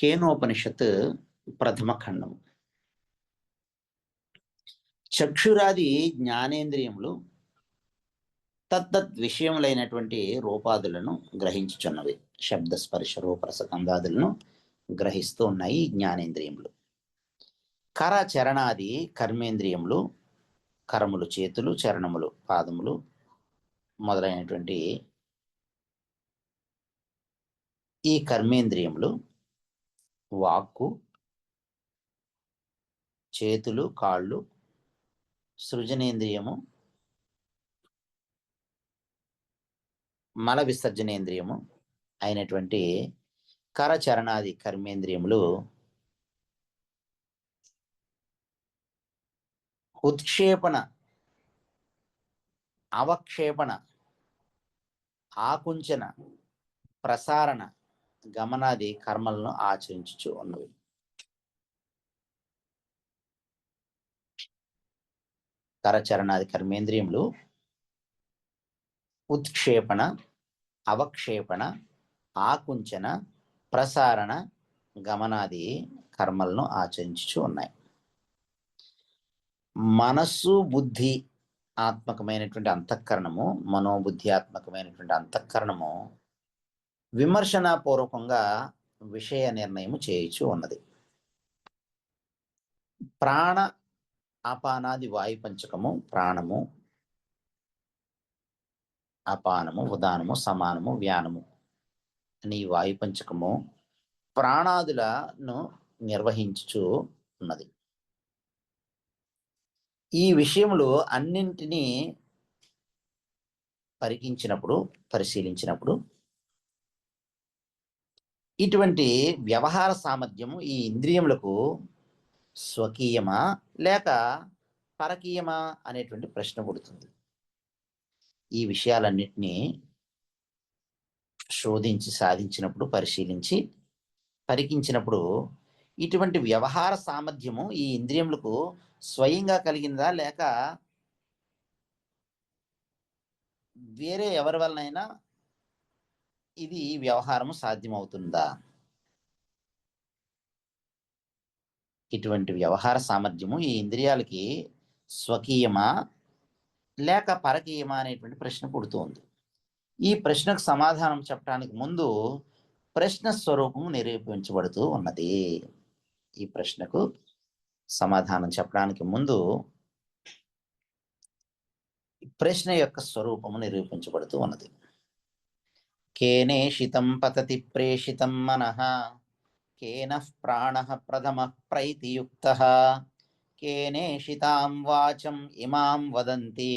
కేనోపనిషత్ ప్రథమ ఖండము. చక్షురాది జ్ఞానేంద్రియములు తత్తత్ విషయములైనటువంటి రూపాదులను గ్రహించుచున్నవి. శబ్ద స్పర్శ రూపరసగంధాదులను గ్రహిస్తూ ఉన్నాయి జ్ఞానేంద్రియములు. కర చరణాది కర్మేంద్రియములు, కరములు చేతులు, చరణములు పాదములు మొదలైనటువంటి ఈ కర్మేంద్రియములు వాక్కు, చేతులు, కాళ్ళు, సృజనేంద్రియము, మల విసర్జనేంద్రియము అయినటువంటి కరచరణాది కర్మేంద్రియములు ఉత్క్షేపణ, అవక్షేపణ, ఆకుంచన, ప్రసారణ, గమనాది కర్మలను ఆచరించుచు ఉన్నవి. కరచరణాది కర్మేంద్రియములు ఉత్క్షేపణ, అవక్షేపణ, ఆకుంచన, ప్రసారణ, గమనాది కర్మలను ఆచరించుచు ఉన్నాయి. మనస్సు, బుద్ధి ఆత్మకమైనటువంటి అంతఃకరణము, మనోబుద్ధి ఆత్మకమైనటువంటి అంతఃకరణము విమర్శనాపూర్వకంగా విషయ నిర్ణయము చేయుచు ఉన్నది. ప్రాణ అపానాది వాయు పంచకము, ప్రాణము, అపానము, ఉదానము, సమానము, వ్యానము అని వాయు పంచకము ప్రాణాదులను నిర్వహించుచు ఉన్నది. ఈ విషయములు అన్నింటినీ పరిశీలించినప్పుడు ఇటువంటి వ్యవహార సామర్థ్యము ఈ ఇంద్రియములకు స్వకీయమా లేక పరకీయమా అనేటువంటి ప్రశ్న పుడుతుంది. ఈ విషయాలన్నింటినీ శోధించి సాధించినప్పుడు, పరిశీలించి పరికించినప్పుడు ఇటువంటి వ్యవహార సామర్థ్యము ఈ ఇంద్రియములకు స్వయంగా కలిగిందా లేక వేరే ఎవరి వలనైనా ఇది వ్యవహారము సాధ్యమవుతుందా? ఇటువంటి వ్యవహార సామర్థ్యము ఈ ఇంద్రియాలకి స్వకీయమా లేక పరకీయమా అనేటువంటి ప్రశ్న పుడుతుంది. ఈ ప్రశ్నకు సమాధానం చెప్పడానికి ముందు ప్రశ్న స్వరూపము నిరూపించబడుతూ ఉన్నది. ఈ ప్రశ్నకు సమాధానం చెప్పడానికి ముందు ప్రశ్న యొక్క స్వరూపము నిరూపించబడుతూ ఉన్నది. కేనేషితం పతతి ప్రేషితం మనః, కేనః ప్రాణః ప్రథమః ప్రైతియుక్తః, కేనేషితాం వాచం ఇమాం వదంతి,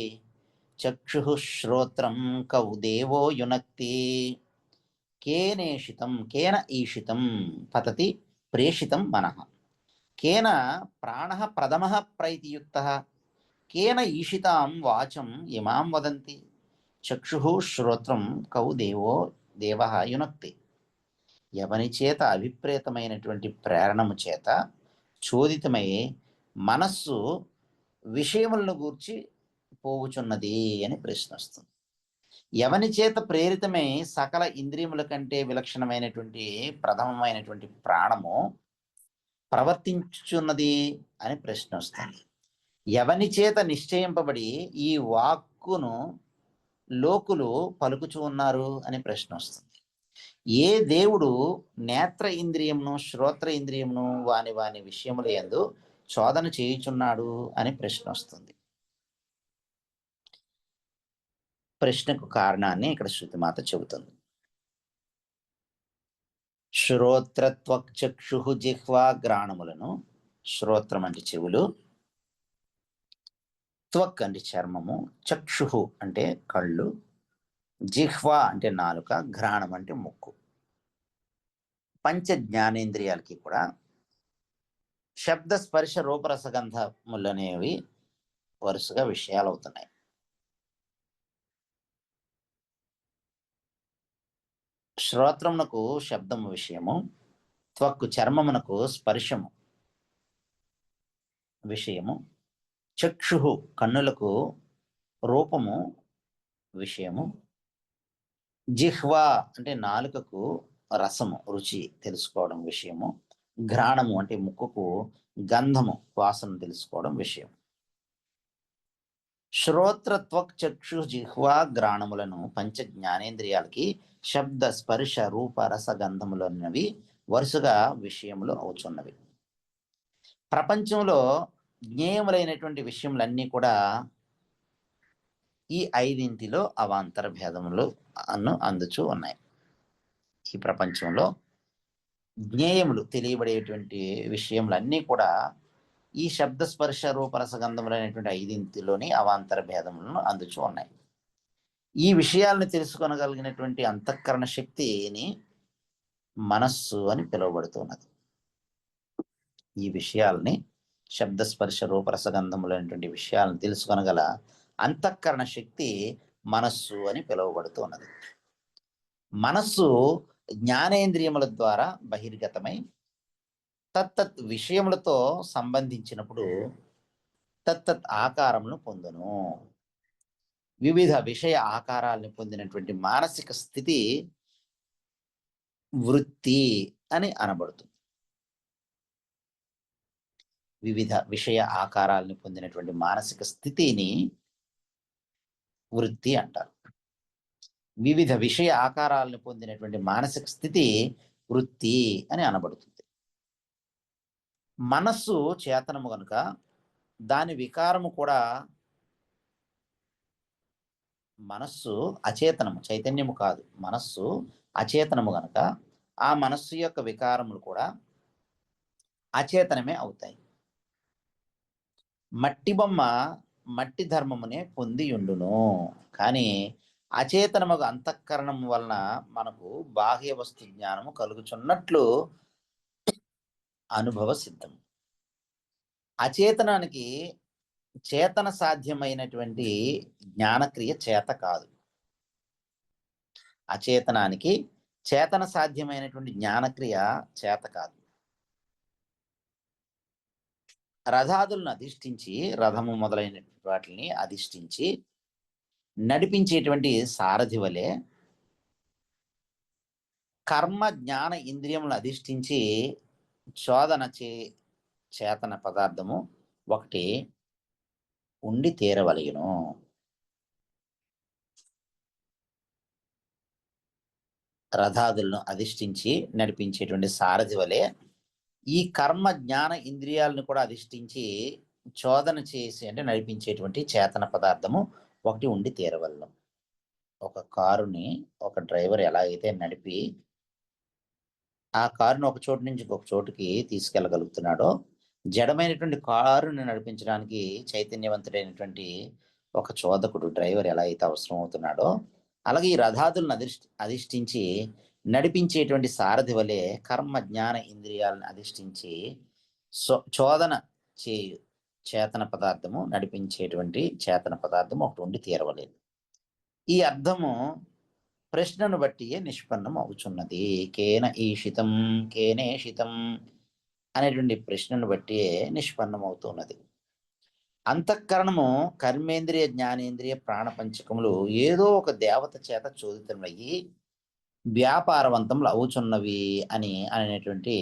చక్షుః శ్రోత్రం కౌ దేవో యునక్తి. కేనేషితం, కేన ఈషితం పతతి ప్రేషితం మనః, కేన ప్రాణః ప్రథమః ప్రైతియుక్తః, కేన ఈషితాం వాచం ఇమాం వదంతి, చక్షుః శ్రోత్రం కౌ దేవః యునక్తి. ఎవని చేత అభిప్రేతమైనటువంటి ప్రేరణము చేత చోదితమై మనస్సు విషయములను గూర్చి పోవుచున్నది అని ప్రశ్న వస్తుంది. ఎవని చేత ప్రేరితమై సకల ఇంద్రియముల కంటే విలక్షణమైనటువంటి ప్రథమమైనటువంటి ప్రాణము ప్రవర్తించుచున్నది అని ప్రశ్న వస్తుంది. ఎవని చేత నిశ్చయింపబడి ఈ వాక్కును లోకులు పలుకుచూ ఉన్నారు అని ప్రశ్న వస్తుంది. ఏ దేవుడు నేత్ర ఇంద్రియమును, శ్రోత్ర ఇంద్రియమును వాని విషయముల యందు చోదన చేయుచున్నాడు అని ప్రశ్న వస్తుంది. ప్రశ్నకు కారణాన్ని ఇక్కడ శృతిమాత చెబుతుంది. శ్రోత్రత్వచక్షు జిహ్వా గ్రాణములను, శ్రోత్రం అంటే చెవులు, త్వక్ అంటే చర్మము, చక్షు అంటే కళ్ళు, జిహ్వా అంటే నాలుక, ఘ్రాణం అంటే ముక్కు. పంచ జ్ఞానేంద్రియాలకి కూడా శబ్ద స్పర్శ రూపరసగంధములు అనేవి వరుసగా విషయాలు అవుతున్నాయి. శ్రోత్రమునకు శబ్దము విషయము, త్వక్కు చర్మమునకు స్పర్శము విషయము, చక్షు కన్నులకు రూపము విషయము, జిహ్వా అంటే నాలుకకు రసము రుచి తెలుసుకోవడం విషయము, ఘ్రాణము అంటే ముక్కుకు గంధము వాసన తెలుసుకోవడం విషయం. శ్రోత్ర త్వక్ చక్షు జిహ్వా ఘ్రాణములను పంచ జ్ఞానేంద్రియాలకి శబ్ద స్పర్శ రూప రస గంధములన్నవి వరుసగా విషయములు అవుతున్నవి. ప్రపంచంలో జ్ఞేయములైనటువంటి విషయములన్నీ కూడా ఈ ఐదింటిలో అవాంతర భేదములు అందుచూ ఉన్నాయి. ఈ ప్రపంచంలో జ్ఞేయములు తెలియబడేటువంటి విషయములన్నీ కూడా ఈ శబ్ద స్పర్శ రూపరసగంధములైనటువంటి ఐదింటిలోని అవాంతర భేదములను అందుచూ ఉన్నాయి. ఈ విషయాలను తెలుసుకొనగలిగినటువంటి అంతఃకరణ శక్తిని మనస్సు అని పిలువబడుతున్నది. ఈ విషయాల్ని శబ్ద స్పర్శ రూపరసగంధములైనటువంటి విషయాలను తెలుసుకొనగల అంతఃకరణ శక్తి మనస్సు అని పిలువబడుతున్నది. మనస్సు జ్ఞానేంద్రియముల ద్వారా బహిర్గతమై తత్తత్ విషయములతో సంబంధించినప్పుడు తత్తత్ ఆకారములను పొందును. వివిధ విషయ ఆకారాలను పొందినటువంటి మానసిక స్థితి వృత్తి అని అనబడుతుంది. వివిధ విషయ ఆకారాలను పొందినటువంటి మానసిక స్థితిని వృత్తి అంటారు. వివిధ విషయ ఆకారాలను పొందినటువంటి మానసిక స్థితి వృత్తి అని అనబడుతుంది. మనస్సు చేతనము కనుక దాని వికారము కూడా, మనస్సు అచేతనము, చైతన్యము కాదు, మనస్సు అచేతనము కనుక ఆ మనస్సు యొక్క వికారములు కూడా అచేతనమే అవుతాయి. మట్టి బొమ్మ మట్టి ధర్మమునే పొంది ఉండును, కానీ అచేతనముగా అంతఃకరణం వలన మనకు బాహ్య వస్తు జ్ఞానము కలుగుచున్నట్లు అనుభవ సిద్ధం. అచేతనానికి చేతన సాధ్యమైనటువంటి జ్ఞానక్రియ చేత కాదు. అచేతనానికి చేతన సాధ్యమైనటువంటి జ్ఞానక్రియ చేత కాదు. రథాదులను అధిష్ఠించి, రథము మొదలైన వాటిని అధిష్ఠించి నడిపించేటువంటి సారథి వలె కర్మ జ్ఞాన ఇంద్రియములను అధిష్ఠించి చోదన చేతన పదార్థము ఒకటి ఉండి తీరవలయును. రథాదులను అధిష్ఠించి నడిపించేటువంటి సారథి వలె ఈ కర్మ జ్ఞాన ఇంద్రియాలను కూడా అధిష్ఠించి చోదన చేసి అంటే నడిపించేటువంటి చేతన పదార్థము ఒకటి ఉండి తీరవలను. ఒక కారుని ఒక డ్రైవర్ ఎలా అయితే నడిపి ఆ కారును ఒక చోటు నుంచి ఇంకొక చోటుకి తీసుకెళ్ళగలుగుతున్నాడో, జడమైనటువంటి కారుని నడిపించడానికి చైతన్యవంతుడైనటువంటి ఒక చోదకుడు డ్రైవర్ ఎలా అయితే అవసరం అవుతున్నాడో, అలాగే ఈ రథాదులను అధిష్ఠించి నడిపించేటువంటి సారథి వలె కర్మ జ్ఞాన ఇంద్రియాలను అధిష్ఠించి చోదన చేయు చేతన పదార్థము నడిపించేటువంటి చేతన పదార్థము ఒకటి ఉండి తీరవలేదు. ఈ అర్థము ప్రశ్నను బట్టి నిష్పన్నం అవుతున్నది. కేన ఈషితం కేనేషితం అనేటువంటి ప్రశ్నను బట్టి నిష్పన్నం అవుతున్నది. అంతఃకరణము కర్మేంద్రియ జ్ఞానేంద్రియ ప్రాణపంచకములు ఏదో ఒక దేవత చేత చోదితమయ్యి వ్యాపారవంతములు అవుచున్నవి అనేటువంటి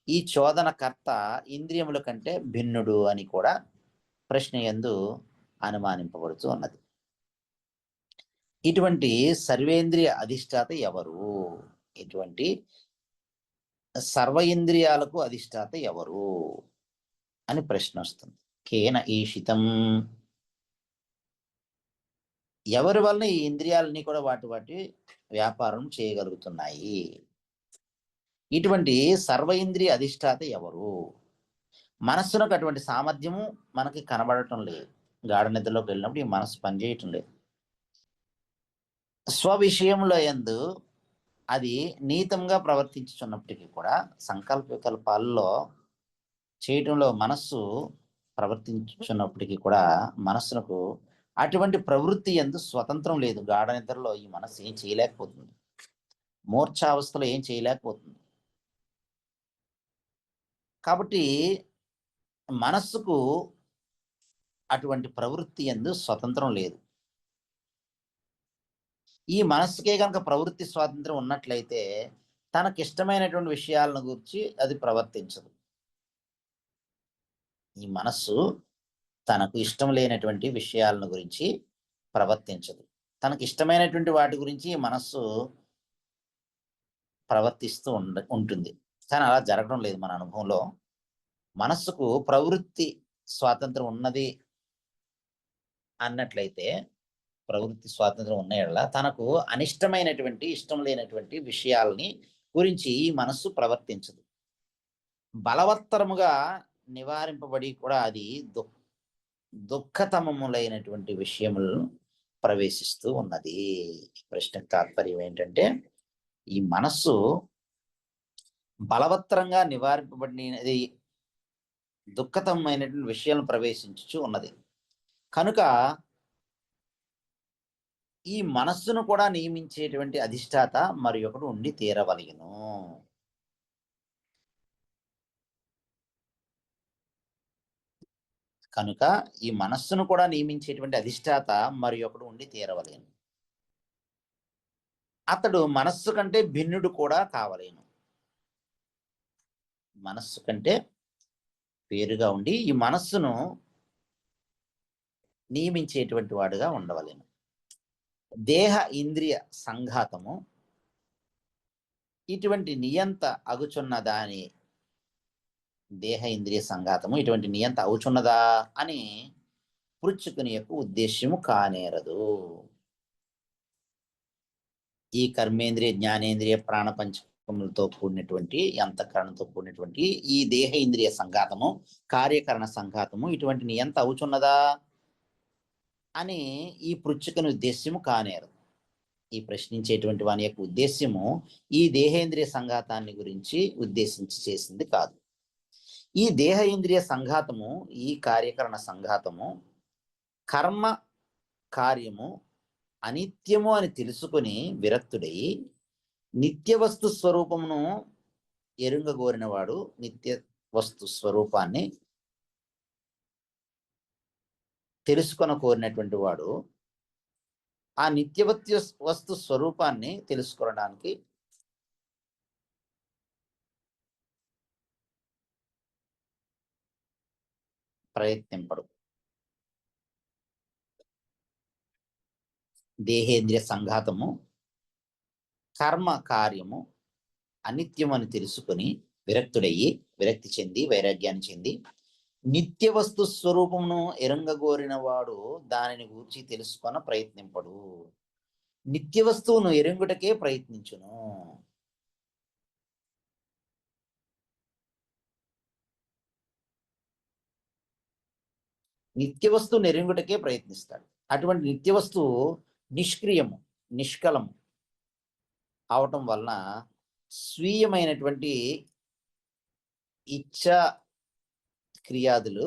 ఈ చోదనకర్త ఇంద్రియముల కంటే భిన్నుడు అని కూడా ప్రశ్న యందు అనుమానింపబడుతూ ఉన్నది. ఇటువంటి సర్వేంద్రియ అధిష్టాత ఎవరు? ఇటువంటి సర్వేంద్రియాలకు అధిష్టాత ఎవరు అని ప్రశ్న వస్తుంది. కేన ఈషితం, ఎవరి వలన ఈ ఇంద్రియాలన్నీ కూడా వాటి వ్యాపారం చేయగలుగుతున్నాయి? ఇటువంటి సర్వేంద్రియ అధిష్టాత ఎవరు? మనస్సునకు అటువంటి సామర్థ్యము మనకి కనబడటం లేదు. గాఢ నిద్రలోకి వెళ్ళినప్పుడు ఈ మనస్సు పనిచేయటం లేదు. స్వవిషయంలో యందు అది నీతంగా ప్రవర్తించుతున్నప్పటికీ కూడా సంకల్ప వికల్పాల్లో చేయటంలో మనస్సు ప్రవర్తించున్నప్పటికీ కూడా మనస్సునకు అటువంటి ప్రవృత్తి యందు స్వతంత్రం లేదు. గాఢ నిద్రలో ఈ మనస్సు ఏం చేయలేకపోతుంది, మూర్ఛావస్థలో ఏం చేయలేకపోతుంది. కాబట్టి మనస్సుకు అటువంటి ప్రవృత్తి యందు స్వతంత్రం లేదు. ఈ మనస్సుకే కనుక ప్రవృత్తి స్వాతంత్రం ఉన్నట్లయితే తనకిష్టమైనటువంటి విషయాలను గురించి అది ప్రవర్తించదు. ఈ మనస్సు తనకు ఇష్టం లేనటువంటి విషయాలను గురించి ప్రవర్తించదు. తనకి ఇష్టమైనటువంటి వాటి గురించి ఈ మనస్సు ప్రవర్తిస్తూ ఉంటుంది. కానీ అలా జరగడం లేదు మన అనుభవంలో. మనస్సుకు ప్రవృత్తి స్వాతంత్రం ఉన్నది అన్నట్లయితే, ప్రవృత్తి స్వాతంత్రం ఉన్న యెడల తనకు అనిష్టమైనటువంటి, ఇష్టం లేనటువంటి విషయాల్ని గురించి ఈ మనస్సు ప్రవర్తించదు. బలవత్తరముగా నివారింపబడి కూడా అది దుఃఖతమములైనటువంటి విషయములను ప్రవేశిస్తూ ఉన్నది. ప్రశ్నకు తాత్పర్యం ఏంటంటే, ఈ మనస్సు బలవత్తరంగా నివారింపబడినది దుఃఖతమైనటువంటి విషయాలను ప్రవేశించుచు ఉన్నది. కనుక ఈ మనస్సును కూడా నియమించేటువంటి అధిష్టాత మరి ఒకడు ఉండి తీరవలెను. కనుక ఈ మనస్సును కూడా నియమించేటువంటి అధిష్టాత మరి ఒకడు ఉండి తీరవలేను. అతడు మనస్సు కంటే భిన్నుడు కూడా కావలేను. మనస్సు కంటే వేరుగా ఉండి ఈ మనస్సును నియమించేటువంటి వాడుగా ఉండవలేను. దేహ ఇంద్రియ సంఘాతము ఇటువంటి నియంత అగుచున్న దాని దేహ ఇంద్రియ సంఘాతము ఇటువంటి నియంత అవుచున్నదా అని పృచ్ఛకుని యొక్క ఉద్దేశ్యము కానేరదు. ఈ కర్మేంద్రియ, జ్ఞానేంద్రియ, ప్రాణపంచకములతో కూడినటువంటి, అంతఃకరణతో కూడినటువంటి ఈ దేహ ఇంద్రియ సంఘాతము, కార్యకరణ సంఘాతము ఇటువంటి నియంత అవుచున్నదా అని ఈ పృచ్ఛకుని ఉద్దేశ్యము కానేరదు. ఈ ప్రశ్నించేటువంటి వాని యొక్క ఉద్దేశ్యము ఈ దేహేంద్రియ సంఘాతాన్ని గురించి ఉద్దేశించి చేసింది కాదు. ఈ దేహ ఇంద్రియ సంఘాతము, ఈ కార్యకరణ సంఘాతము కర్మ కార్యము అనిత్యము అని తెలుసుకుని విరక్తుడై నిత్య వస్తు స్వరూపమును ఎరుంగగోరినవాడు, నిత్య వస్తు స్వరూపాన్ని తెలుసుకొన కోరినటువంటి వాడు ఆ నిత్యవత్య వస్తు స్వరూపాన్ని తెలుసుకోవడానికి ప్రయత్నింపడు. దేహేంద్రియ సంఘాతము కర్మ కార్యము అనిత్యం అని తెలుసుకొని విరక్తుడయ్యి, విరక్తి చెంది, వైరాగ్యాన్ని చెంది నిత్య వస్తు స్వరూపమును ఎరుంగగోరిన వాడు దానిని గూర్చి తెలుసుకొన ప్రయత్నింపడు. నిత్య వస్తువును ఎరుంగుటకే ప్రయత్నించును. నిత్య వస్తువును ఎరుంగుటకే ప్రయత్నిస్తాడు. అటువంటి నిత్య వస్తువు నిష్క్రియము, నిష్కలము అవటం వలన స్వీయమైనటువంటి ఇచ్ఛా క్రియాదులు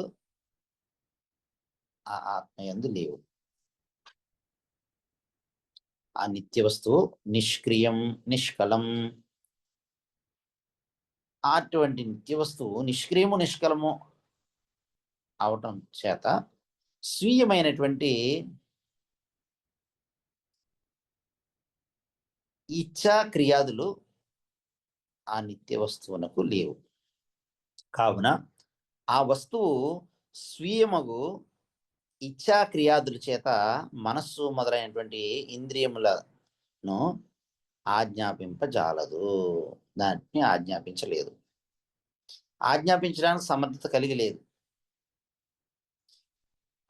ఆ ఆత్మయందు లేవు. ఆ నిత్య వస్తువు నిష్క్రియం, నిష్కలం. అటువంటి నిత్య వస్తువు నిష్క్రియము, నిష్కలము అవటం చేత స్వీయమైనటువంటి ఇచ్ఛా క్రియాదులు ఆ నిత్య వస్తువునకు లేవు. కావున ఆ వస్తువు స్వీయమగు ఇచ్ఛా క్రియాదుల చేత మనస్సు మొదలైనటువంటి ఇంద్రియములను ఆజ్ఞాపింపజాలదు. దాన్ని ఆజ్ఞాపించలేదు, ఆజ్ఞాపించడానికి సమర్థత కలిగి లేదు.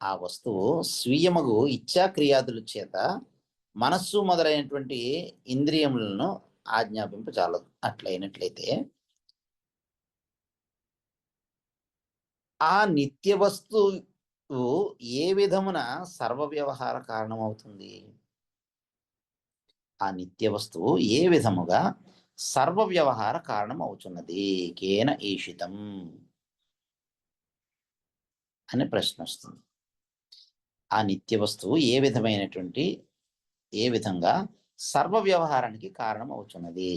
ఆ వస్తువు స్వీయమగు ఇచ్ఛా క్రియాదుల చేత మనస్సు మొదలైనటువంటి ఇంద్రియములను ఆజ్ఞాపింపజాలదు. అట్లయినట్లయితే ఆ నిత్య వస్తువు ఏ విధమున సర్వ వ్యవహార కారణమవుతుంది? ఆ నిత్య వస్తువు ఏ విధముగా సర్వ వ్యవహార కారణం అవుతున్నది? కేన ఈషితం అనే ప్రశ్న వస్తుంది. ఆ నిత్య వస్తువు ఏ విధంగా సర్వ వ్యవహారానికి కారణం అవుతున్నది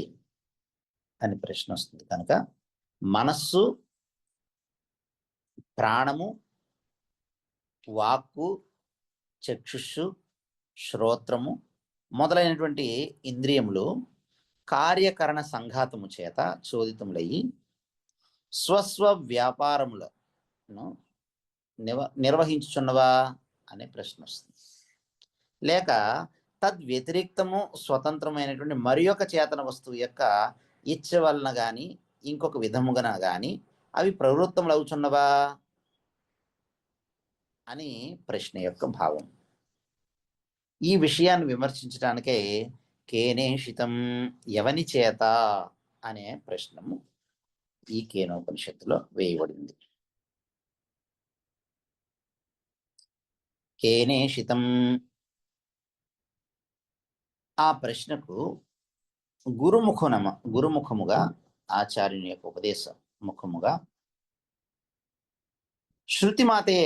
అని ప్రశ్న వస్తుంది. కనుక మనస్సు, ప్రాణము, వాక్కు, చక్షుషు, శ్రోత్రము మొదలైనటువంటి ఇంద్రియములు కార్యకరణ సంఘాతము చేత చోదితములయ్యి స్వస్వ వ్యాపారములను నిర్వహించుచున్నవా అనే ప్రశ్న వస్తుంది. లేక తద్వ్యతిరిక్తము స్వతంత్రమైనటువంటి మరి ఒక చేతన వస్తువు యొక్క ఇచ్చ వలన కానీ ఇంకొక విధముగా కానీ అవి ప్రవృత్తములు అవుచున్నవా అని ప్రశ్న యొక్క భావం. ఈ విషయాన్ని విమర్శించడానికే కేనేషితం ఎవని చేత అనే ప్రశ్నము ఈ కేనోపనిషత్తులో వేయబడింది. కేనేషితం ఆ ప్రశ్నకు గురుముఖముగా ఆచార్యుని యొక్క ఉపదేశ ముఖముగా శృతిమాతే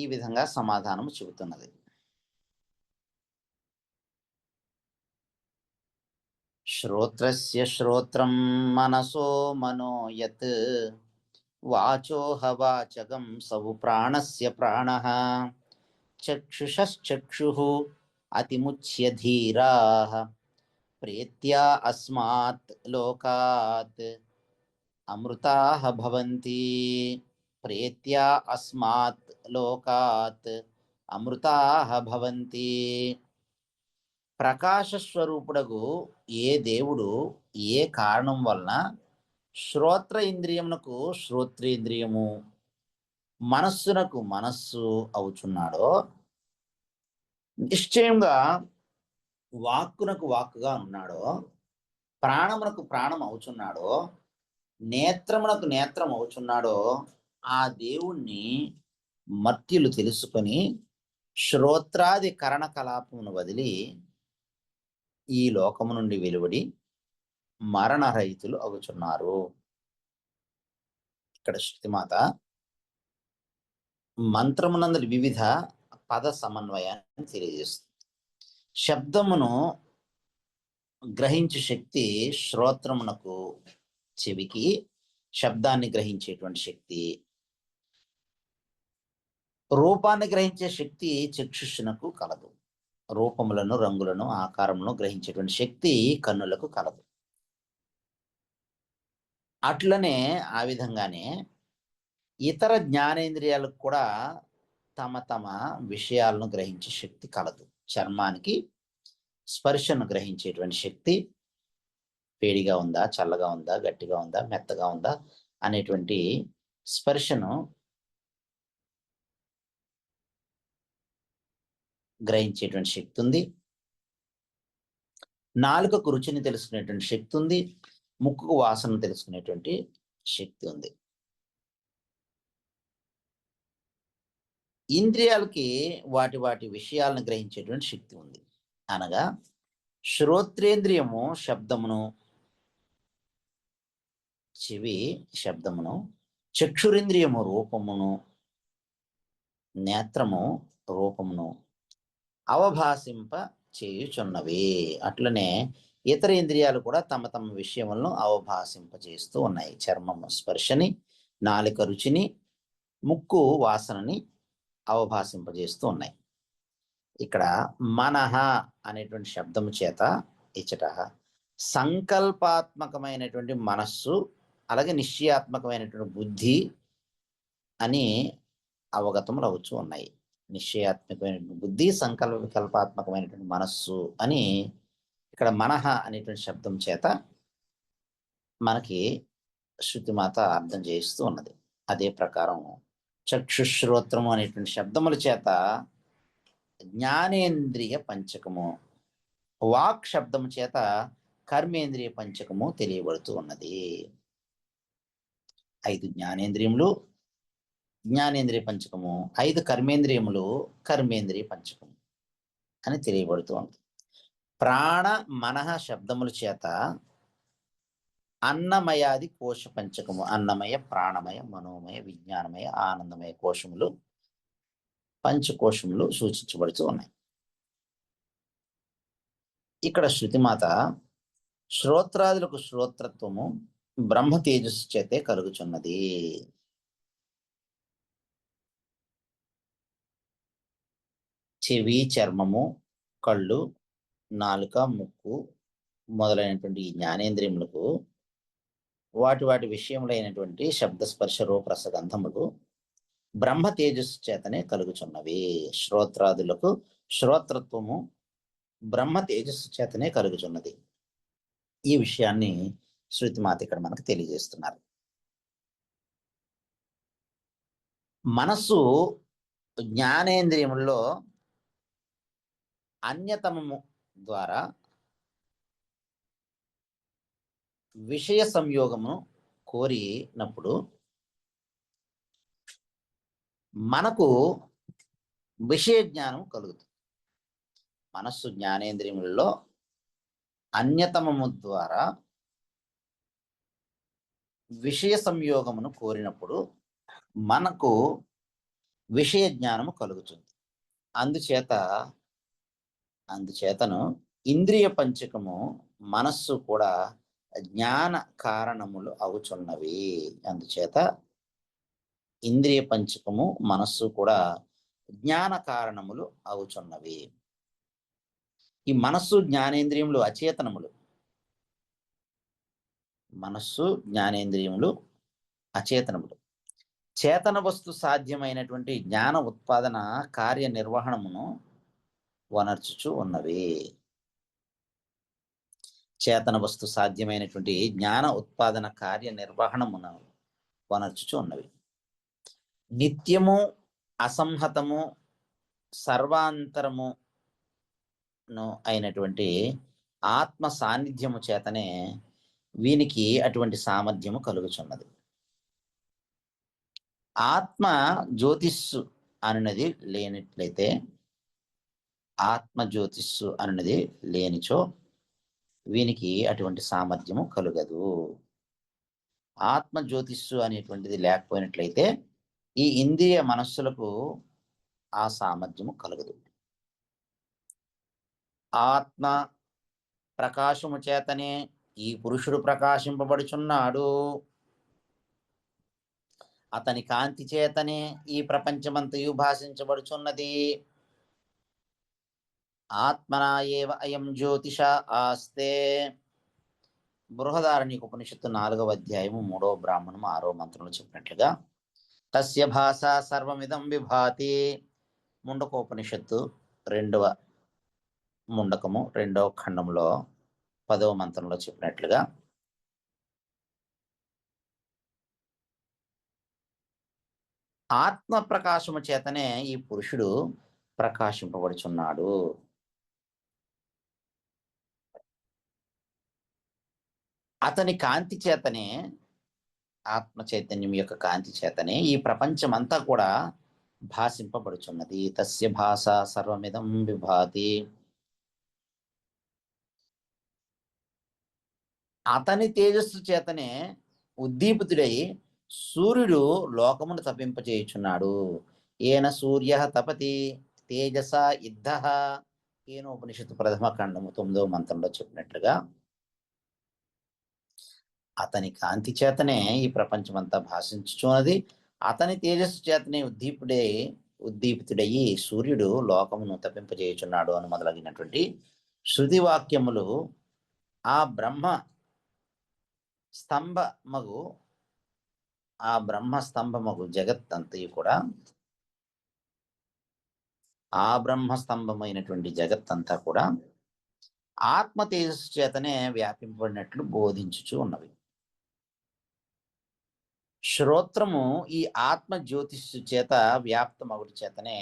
ఈ విధంగా సమాధానం చెబుతున్నది. శ్రోత్రస్య శ్రోత్రం మనసో మనో యత్ వాచోహ వాచకం సవు ప్రాణస్య ప్రాణః చక్షుషశ్చక్షుః అతిముచ్య ధీరాః ప్రేత్యా అస్మాత్ లోకాత్ అమృతాః భవంతి. ప్రేత్యా అస్మాత్ లోకాత్ అమృతాః భవంతి. ప్రకాశస్వరూపుడగు ఏ దేవుడు ఏ కారణం వలన శ్రోత్ర ఇంద్రియమునకు శ్రోత్రేంద్రియము మనస్సునకు మనస్సు అవుచున్నాడో, నిశ్చయంగా వాక్కునకు వాక్కుగా ఉన్నాడో, ప్రాణమునకు ప్రాణం అవుచున్నాడో, నేత్రమునకు నేత్రం అవుచున్నాడో, ఆ దేవుణ్ణి మర్త్యులు తెలుసుకొని శ్రోత్రాది కరణకలాపమును వదిలి ఈ లోకము నుండి వెలువడి మరణరహితులు అవుచున్నారు. ఇక్కడ శృతిమాత మంత్రమునందరి వివిధ పద సమన్వయాన్ని తెలియజేస్తుంది. శబ్దమును గ్రహించే శక్తి శ్రోత్రమునకు, చెవికి శబ్దాన్ని గ్రహించేటువంటి శక్తి, రూపాన్ని గ్రహించే శక్తి చక్షుషునకు కలదు, రూపములను రంగులను ఆకారములను గ్రహించేటువంటి శక్తి కన్నులకు కలదు. అట్లనే ఆ విధంగానే ఇతర జ్ఞానేంద్రియాలకు కూడా తమ తమ విషయాలను గ్రహించే శక్తి కలదు. చర్మానికి స్పర్శను గ్రహించేటువంటి శక్తి, వేడిగా ఉందా, చల్లగా ఉందా, గట్టిగా ఉందా, మెత్తగా ఉందా అనేటువంటి స్పర్శను గ్రహించేటువంటి శక్తి ఉంది. నాలుకకు రుచిని తెలుసుకునేటువంటి శక్తి ఉంది. ముక్కుకు వాసన తెలుసుకునేటువంటి శక్తి ఉంది. ఇంద్రియాలకి వాటి వాటి విషయాలను గ్రహించేటువంటి శక్తి ఉంది. అనగా శ్రోత్రేంద్రియము శబ్దమును, చెవి శబ్దమును, చక్షురింద్రియము రూపమును, నేత్రము రూపమును అవభాసింప చేయుచున్నవి. అట్లనే ఇతర ఇంద్రియాలు కూడా తమ తమ విషయములను అవభాసింపజేస్తూ ఉన్నాయి. చర్మము స్పర్శని, నాలుక రుచిని, ముక్కు వాసనని అవభాసింపజేస్తూ ఉన్నాయి. ఇక్కడ మనః అనేటువంటి శబ్దము చేత ఇచ్చట సంకల్పాత్మకమైనటువంటి మనస్సు, అలాగే నిశ్చయాత్మకమైనటువంటి బుద్ధి అని అవగతములు అవుతూ ఉన్నాయి. నిశ్చయాత్మకమైనటువంటి బుద్ధి, వికల్పాత్మకమైనటువంటి మనస్సు అని ఇక్కడ మనః అనేటువంటి శబ్దం చేత మనకి శృతిమాత అర్థం చేస్తూ ఉన్నది. అదే ప్రకారం చక్షుశ్రోత్రము అనేటువంటి శబ్దముల చేత జ్ఞానేంద్రియ పంచకము, వాక్ శబ్దము చేత కర్మేంద్రియ పంచకము తెలియబడుతూ ఉన్నది. 5 జ్ఞానేంద్రియములు, జ్ఞానేంద్రియ పంచకము, 5 కర్మేంద్రియములు, కర్మేంద్రియ పంచకము అని తెలియబడుతూ ఉంది. ప్రాణ మనః శబ్దముల చేత అన్నమయాది కోశ పంచకము, అన్నమయ, ప్రాణమయ, మనోమయ, విజ్ఞానమయ, ఆనందమయ కోశములు, పంచకోశములు సూచించబడుతూ ఉన్నాయి. ఇక్కడ శృతిమాత శ్రోత్రాదులకు శ్రోత్రత్వము బ్రహ్మ తేజస్సు చేతే కలుగుచున్నది. చెవి, చర్మము, కళ్ళు, నాలుక, ముక్కు, మొదలైనటువంటి ఈ జ్ఞానేంద్రియములకు వాటి విషయములైనటువంటి శబ్దస్పర్శ రూపరస గంధములు బ్రహ్మ తేజస్సు చేతనే కలుగుచున్నవి. శ్రోత్రాదులకు శ్రోత్రత్వము బ్రహ్మ తేజస్సు చేతనే కలుగుచున్నది. ఈ విషయాన్ని శృతిమాత ఇక్కడ మనకు తెలియజేస్తున్నారు. మనస్సు జ్ఞానేంద్రియముల్లో అన్యతమము ద్వారా విషయ సంయోగము కోరినప్పుడు మనకు విషయ జ్ఞానం కలుగుతుంది. మనస్సు జ్ఞానేంద్రియములలో అన్యతమము ద్వారా విషయ సంయోగమును కోరినప్పుడు మనకు విషయ జ్ఞానము కలుగుతుంది. అందుచేతను ఇంద్రియ పంచకము మనస్సు కూడా జ్ఞాన కారణములు అవుచున్నవి. అందుచేత ఇంద్రియ పంచకము మనస్సు కూడా జ్ఞాన కారణములు అవుచున్నవి. ఈ మనస్సు జ్ఞానేంద్రియములు అచేతనములు. మనస్సు జ్ఞానేంద్రియములు అచేతనములు. చేతన వస్తు సాధ్యమైనటువంటి జ్ఞాన ఉత్పాదన కార్యనిర్వహణమును వనర్చుచు ఉన్నవి. చేతన వస్తు సాధ్యమైనటువంటి జ్ఞాన ఉత్పాదన కార్యనిర్వహణమును వనర్చుచు ఉన్నవి. నిత్యము అసంహతము సర్వాంతరము అయినటువంటి ఆత్మ సాన్నిధ్యము చేతనే వీనికి అటువంటి సామర్థ్యము కలుగుచున్నది. ఆత్మ జ్యోతిస్సు అనున్నది లేనట్లయితే, ఆత్మ జ్యోతిస్సు అనున్నది లేనిచో వీనికి అటువంటి సామర్థ్యము కలుగదు. ఆత్మ జ్యోతిస్సు అనేటువంటిది లేకపోయినట్లయితే ఈ ఇంద్రియ మనస్సులకు ఆ సామర్థ్యము కలుగదు. ఆత్మ ప్రకాశము చేతనే ఈ పురుషుడు ప్రకాశింపబడుచున్నాడు. అతని కాంతి చేతనే ఈ ప్రపంచమంతయు భాషించబడుచున్నది. ఆత్మనా ఏవ అయం జ్యోతిష ఆస్తే. బృహదారణ్యక ఉపనిషత్తు 4వ అధ్యాయము 3వ బ్రాహ్మణము 6వ మంత్రంలో చెప్పినట్లుగా తస్య భాష సర్వమిదం విభాతి. ముండకోపనిషత్తు 2వ ముండకము 2వ ఖండంలో 10వ మంత్రంలో చెప్పినట్లుగా ఆత్మ ప్రకాశము చేతనే ఈ పురుషుడు ప్రకాశింపబడుచున్నాడు. అతని కాంతి చేతనే, ఆత్మ చైతన్యం యొక్క కాంతి చేతనే ఈ ప్రపంచమంతా కూడా భాషింపబడుచున్నది. తస్య భాష సర్వమిదం విభాతి. అతని తేజస్సు చేతనే ఉద్దీపితుడై సూర్యుడు లోకమును తప్పింపచేయుచున్నాడు. ఏన సూర్య తపతి తేజస ఇద్ధ. ఏనోపనిషత్తు 1వ ఖండము 9వ మంత్రంలో చెప్పినట్లుగా అతని కాంతి చేతనే ఈ ప్రపంచమంతా భాషించుచున్నది. అతని తేజస్సు చేతనే ఉద్దీపితుడయి సూర్యుడు లోకమును తప్పింపజేయుచున్నాడు అని మొదలగినటువంటి శృతి వాక్యములు ఆ బ్రహ్మ స్తంభమగు జగత్తంతయు కూడా, ఆ బ్రహ్మస్తంభమైనటువంటి జగత్తంతా కూడా ఆత్మ తేజస్సు చేతనే వ్యాపింపబడినట్లు బోధించుచు ఉన్నవి. శ్రోత్రము ఈ ఆత్మ జ్యోతిష్సు చేత వ్యాప్తమగుటి చేతనే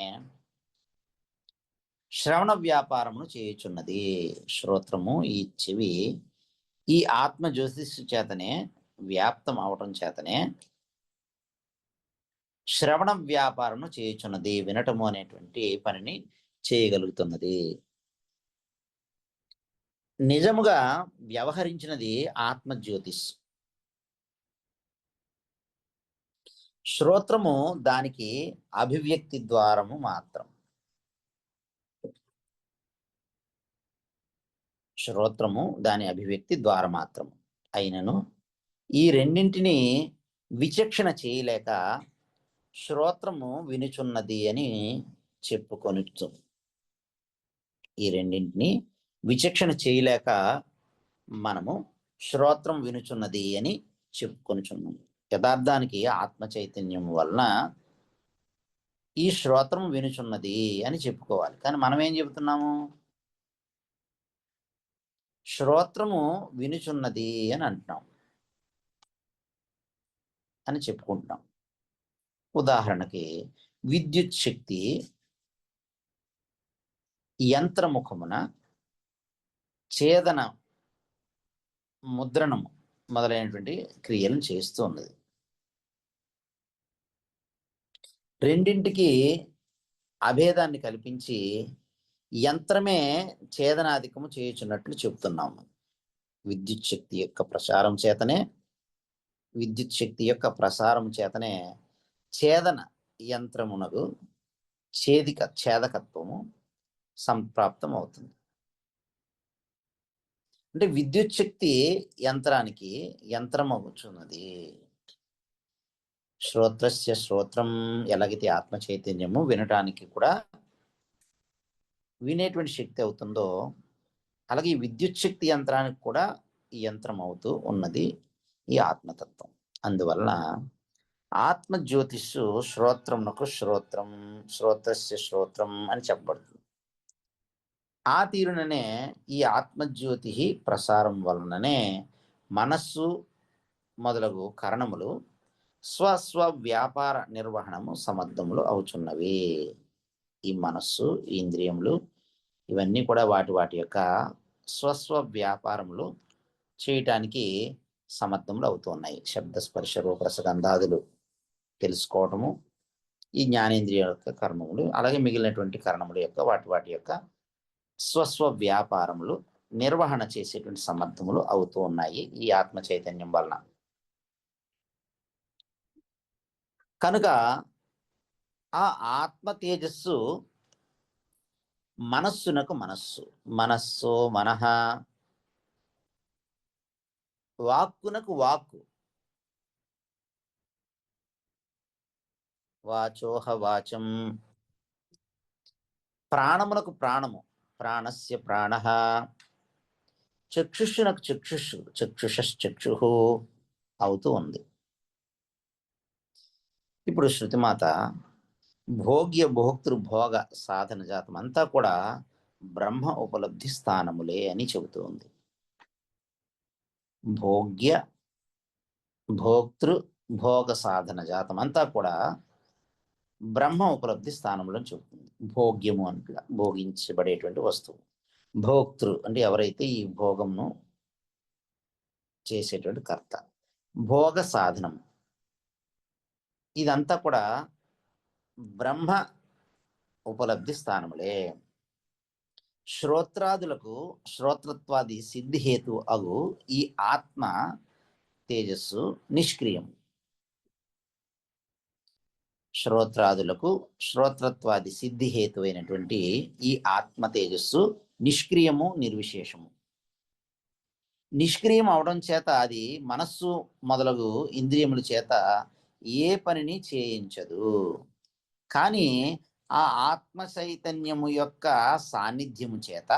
శ్రవణ వ్యాపారమును చేయుచున్నది. శ్రోత్రము ఈ చెవి ఈ ఆత్మ జ్యోతిష్సు చేతనే వ్యాప్తం అవటం చేతనే శ్రవణ వ్యాపారమును చేయుచున్నది. వినటము అనేటువంటి పనిని చేయగలుగుతున్నది. నిజముగా వ్యవహరించినది ఆత్మ జ్యోతిష్. శ్రోత్రము దానికి అభివ్యక్తి ద్వారము మాత్రం. శ్రోత్రము దాని అభివ్యక్తి ద్వారం మాత్రము అయినను ఈ రెండింటిని విచక్షణ చేయలేక శ్రోత్రము వినుచున్నది అని చెప్పుకొనుచు. ఈ రెండింటిని విచక్షణ చేయలేక మనము శ్రోత్రం వినుచున్నది అని చెప్పుకొనుచున్నాము. యథార్థానికి ఆత్మ చైతన్యం వలన ఈ శ్రోత్రం వినుచున్నది అని చెప్పుకోవాలి. కానీ మనం ఏం చెబుతున్నాము? శ్రోత్రము వినుచున్నది అని అంటున్నాం అని చెప్పుకుంటున్నాం. ఉదాహరణకి విద్యుత్ శక్తి యంత్రముఖమున ఛేదన, ముద్రణము మొదలైనటువంటి క్రియలను చేస్తూ ఉన్నది. రెండింటికి అభేదాన్ని కల్పించి యంత్రమే ఛేదనాధికము చేయుచున్నట్లు చెప్తున్నాము. విద్యుత్ శక్తి యొక్క ప్రసారం చేతనే ఛేదన యంత్రమునకు ఛేదకత్వము సంప్రాప్తం అవుతుంది. అంటే విద్యుత్ శక్తి యంత్రానికి యంత్రం అవుతున్నది. శ్రోత్రస్య శ్రోత్రం ఎలాగైతే ఆత్మ చైతన్యము వినటానికి కూడా వినేటువంటి శక్తి అవుతుందో, అలాగే ఈ విద్యుత్ శక్తి యంత్రానికి కూడా ఈ యంత్రం అవుతూ ఉన్నది ఈ ఆత్మతత్వం. అందువలన ఆత్మ జ్యోతిషు శ్రోత్రమునకు శ్రోత్రం, శ్రోత్రస్య శ్రోత్రం అని చెప్పబడుతుంది. ఆ తీరుననే ఈ ఆత్మజ్యోతి ప్రసారం వలననే మనస్సు మొదలగు కరణములు స్వస్వ వ్యాపార నిర్వహణము సమర్థములు అవుచున్నవి. ఈ మనస్సు, ఈ ఇంద్రియములు ఇవన్నీ కూడా వాటి యొక్క స్వస్వ వ్యాపారములు చేయటానికి సమర్థములు అవుతున్నాయి. శబ్ద స్పర్శ రూపరసగంధాదులు తెలుసుకోవటము ఈ జ్ఞానేంద్రియ యొక్క కర్మములు, అలాగే మిగిలినటువంటి కరణముల యొక్క వాటి యొక్క స్వస్వ వ్యాపారములు నిర్వహణ చేసేటువంటి సమర్థములు అవుతూ ఉన్నాయి ఈ ఆత్మ చైతన్యం వలన. కనుక ఆ ఆత్మ తేజస్సు మనస్సునకు మనస్సు మనః, వాక్కునకు వాక్కు, వాచోహ వాచం, ప్రాణమునకు ప్రాణము, ప్రాణస్య ప్రాణః, చక్షుషునకు చక్షుషశ్చక్షు అవుతూ ఉంది. ఇప్పుడు శృతిమాత భోగ్య భోక్తృ భోగ సాధన జాతం అంతా కూడా బ్రహ్మ ఉపలబ్ధి స్థానములే అని చెబుతూ ఉంది. భోగ్య భోక్తృ భోగ సాధన జాతం అంతా కూడా బ్రహ్మ ఉపలబ్ధి స్థానంలో చెబుతుంది. భోగ్యము అంటే భోగించబడేటువంటి వస్తువు, భోక్తృ అంటే ఎవరైతే ఈ భోగంను చేసేటువంటి కర్త, భోగ సాధనం ఇదంతా కూడా బ్రహ్మ ఉపలబ్ధి స్థానములే. శ్రోత్రాదులకు శ్రోత్రత్వాది సిద్ధి హేతు అగు ఈ ఆత్మ తేజస్సు నిష్క్రియం. శ్రోత్రాదులకు శ్రోత్రత్వాది సిద్ధి హేతు అయినటువంటి ఈ ఆత్మ తేజస్సు నిష్క్రియము, నిర్విశేషము. నిష్క్రియం అవడం చేత అది మనస్సు మొదలగు ఇంద్రియముల చేత ఏ పనిని చేయించదు. కానీ ఆ ఆత్మ చైతన్యము యొక్క సాన్నిధ్యము చేత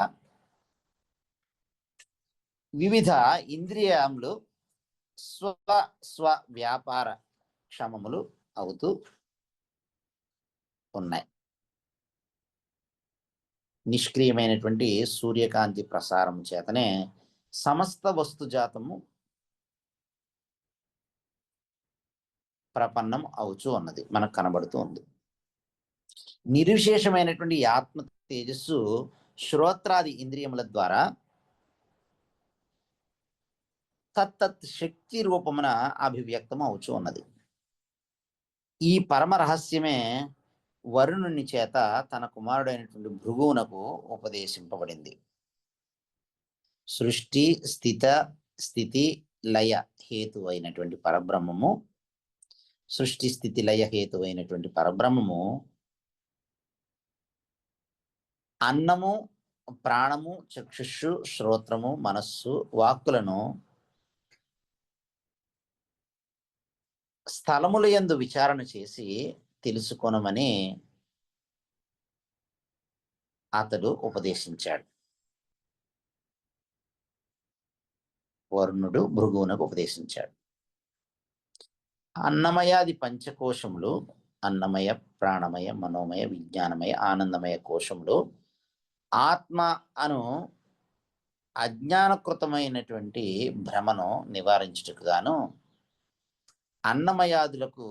వివిధ ఇంద్రియములు స్వ వ్యాపార క్షమములు అవుతూ ఉన్నాయి. నిష్క్రియమైనటువంటి సూర్యకాంతి ప్రసారం చేతనే సమస్త వస్తుజాతము ప్రపన్నం అవుచూ ఉన్నది, మనకు కనబడుతూ ఉంది. నిర్విశేషమైనటువంటి ఆత్మ తేజస్సు శ్రోత్రాది ఇంద్రియముల ద్వారా తత్తత్ శక్తి రూపమున అభివ్యక్తం అవుచూ ఉన్నది. ఈ పరమ రహస్యమే వరుణుని చేత తన కుమారుడైనటువంటి భృగువునకు ఉపదేశింపబడింది. సృష్టి స్థితి లయ హేతు అయినటువంటి పరబ్రహ్మము, సృష్టి స్థితి లయ హేతు అయినటువంటి పరబ్రహ్మము అన్నము, ప్రాణము, చక్షుషు, శ్రోత్రము, మనస్సు, వాక్కులను స్థలముల యందు విచారణ చేసి తెలుసుకొనమని అతడు ఉపదేశించాడు. వరుణుడు భృగువునకు ఉపదేశించాడు. అన్నమయాది పంచకోశములు, అన్నమయ, ప్రాణమయ, మనోమయ, విజ్ఞానమయ, ఆనందమయ కోశములు ఆత్మ అను అజ్ఞానకృతమైనటువంటి భ్రమను నివారించుటకు గాను అన్నమయాదులకు,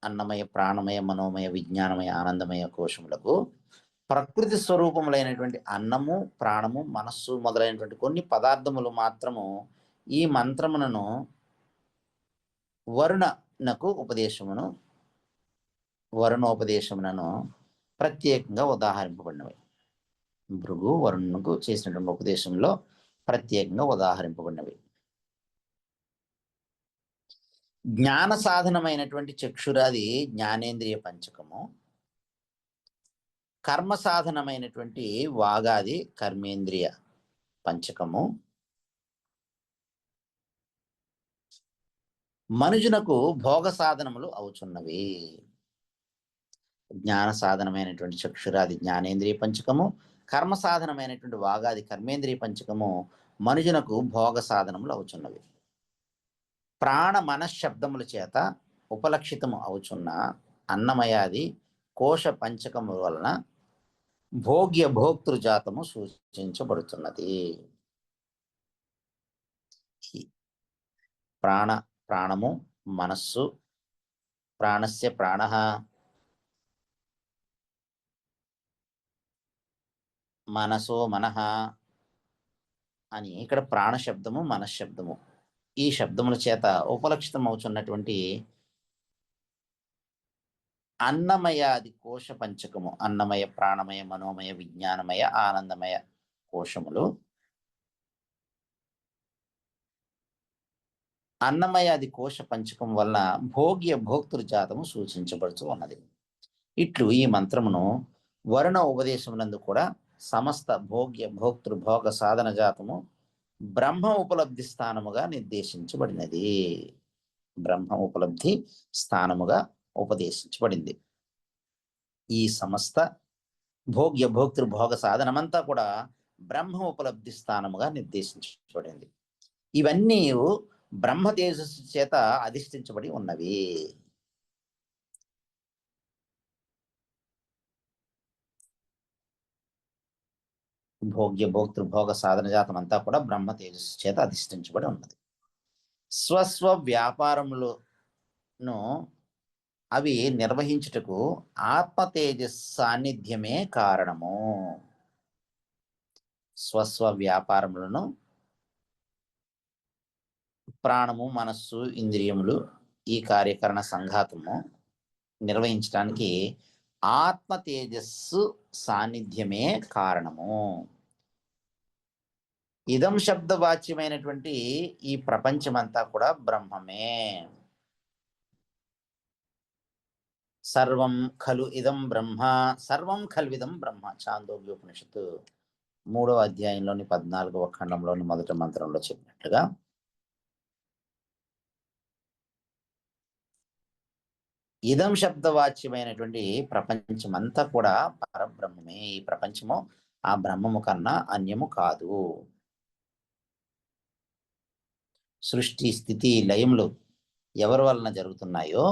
అన్నమయ, ప్రాణమయ, మనోమయ, విజ్ఞానమయ, ఆనందమయ కోశములకు ప్రకృతి స్వరూపములైనటువంటి అన్నము, ప్రాణము, మనస్సు మొదలైనటువంటి కొన్ని పదార్థములు మాత్రము ఈ మంత్రములను వరుణోపదేశములను ప్రత్యేకంగా ఉదాహరింపబడినవి. భృగు వరుణునకు చేసినటువంటి ఉపదేశంలో ప్రత్యేకంగా ఉదాహరింపబడినవి. జ్ఞాన సాధనమైనటువంటి చక్షురాది జ్ఞానేంద్రియ పంచకము, కర్మ సాధనమైనటువంటి వాగాది కర్మేంద్రియ పంచకము, మనుజునకు భోగ సాధనములు అవుచున్నవి. జ్ఞాన సాధనమైనటువంటి చక్షురాది జ్ఞానేంద్రియ పంచకము, కర్మ సాధనమైనటువంటి వాగాది కర్మేంద్రియ పంచకము మనుజునకు భోగ సాధనములు అవుచున్నవి. ప్రాణ మనశ్శబ్దముల చేత ఉపలక్షితము అవుచున్న అన్నమయాది కోశ పంచకము వలన భోగ్య భోక్తృజాతము సూచించబడుతున్నది. ప్రాణము, మనస్సు, ప్రాణస్య ప్రాణ, మనసో మనః అని ఇక్కడ ప్రాణశబ్దము, మనశ్శబ్దము ఈ శబ్దముల చేత ఉపలక్షితం అవుతున్నటువంటి అన్నమయాది కోశ పంచకము, అన్నమయ, ప్రాణమయ, మనోమయ, విజ్ఞానమయ, ఆనందమయ కోశములు అన్నమయాది కోశ పంచకం వల్ల భోగ్య భోక్తృజాతము సూచించబడుతూ ఉన్నది. ఇట్లు ఈ మంత్రమును వరుణ ఉపదేశమునందు కూడా సమస్త భోగ్య భోక్తృ భోగ సాధన జాతము బ్రహ్మ ఉపలబ్ధి స్థానముగా నిర్దేశించబడినది. బ్రహ్మ ఉపలబ్ధి స్థానముగా ఉపదేశించబడింది. ఈ సమస్త భోగ్య భోక్తృ భోగ సాధనమంతా కూడా బ్రహ్మ ఉపలబ్ధి స్థానముగా నిర్దేశించబడింది. ఇవన్నీ బ్రహ్మ తేజస్సు చేత అధిష్ఠించబడి ఉన్నవి. భోగ్య భోక్తృ భోగ సాధన జాతం అంతా కూడా బ్రహ్మ తేజస్సు చేత అధిష్ఠించబడి ఉన్నది. స్వస్వ వ్యాపారములను అవి నిర్వహించుటకు ఆత్మ తేజస్ సాన్నిధ్యమే కారణము. స్వస్వ వ్యాపారములను ప్రాణము, మనస్సు, ఇంద్రియములు ఈ కార్యకరణ సంఘాతము నిర్వహించడానికి ఆత్మ తేజస్సు సాన్నిధ్యమే కారణము. ఇదం శబ్దవాచ్యమైనటువంటి ఈ ప్రపంచమంతా కూడా బ్రహ్మమే. సర్వం ఖలు ఇదం బ్రహ్మ, సర్వం ఖల్విదం బ్రహ్మ. చాందోగ్యోపనిషత్తు 3వ అధ్యాయంలోని 14వ ఖండంలోని మొదటి మంత్రంలో చెప్పినట్లుగా ఇదం శబ్దవాచ్యమైనటువంటి ప్రపంచమంతా కూడా పరబ్రహ్మమే. ఈ ప్రపంచము ఆ బ్రహ్మము కన్నా అన్యము కాదు. సృష్టి స్థితి లయములు ఎవరి వలన జరుగుతున్నాయో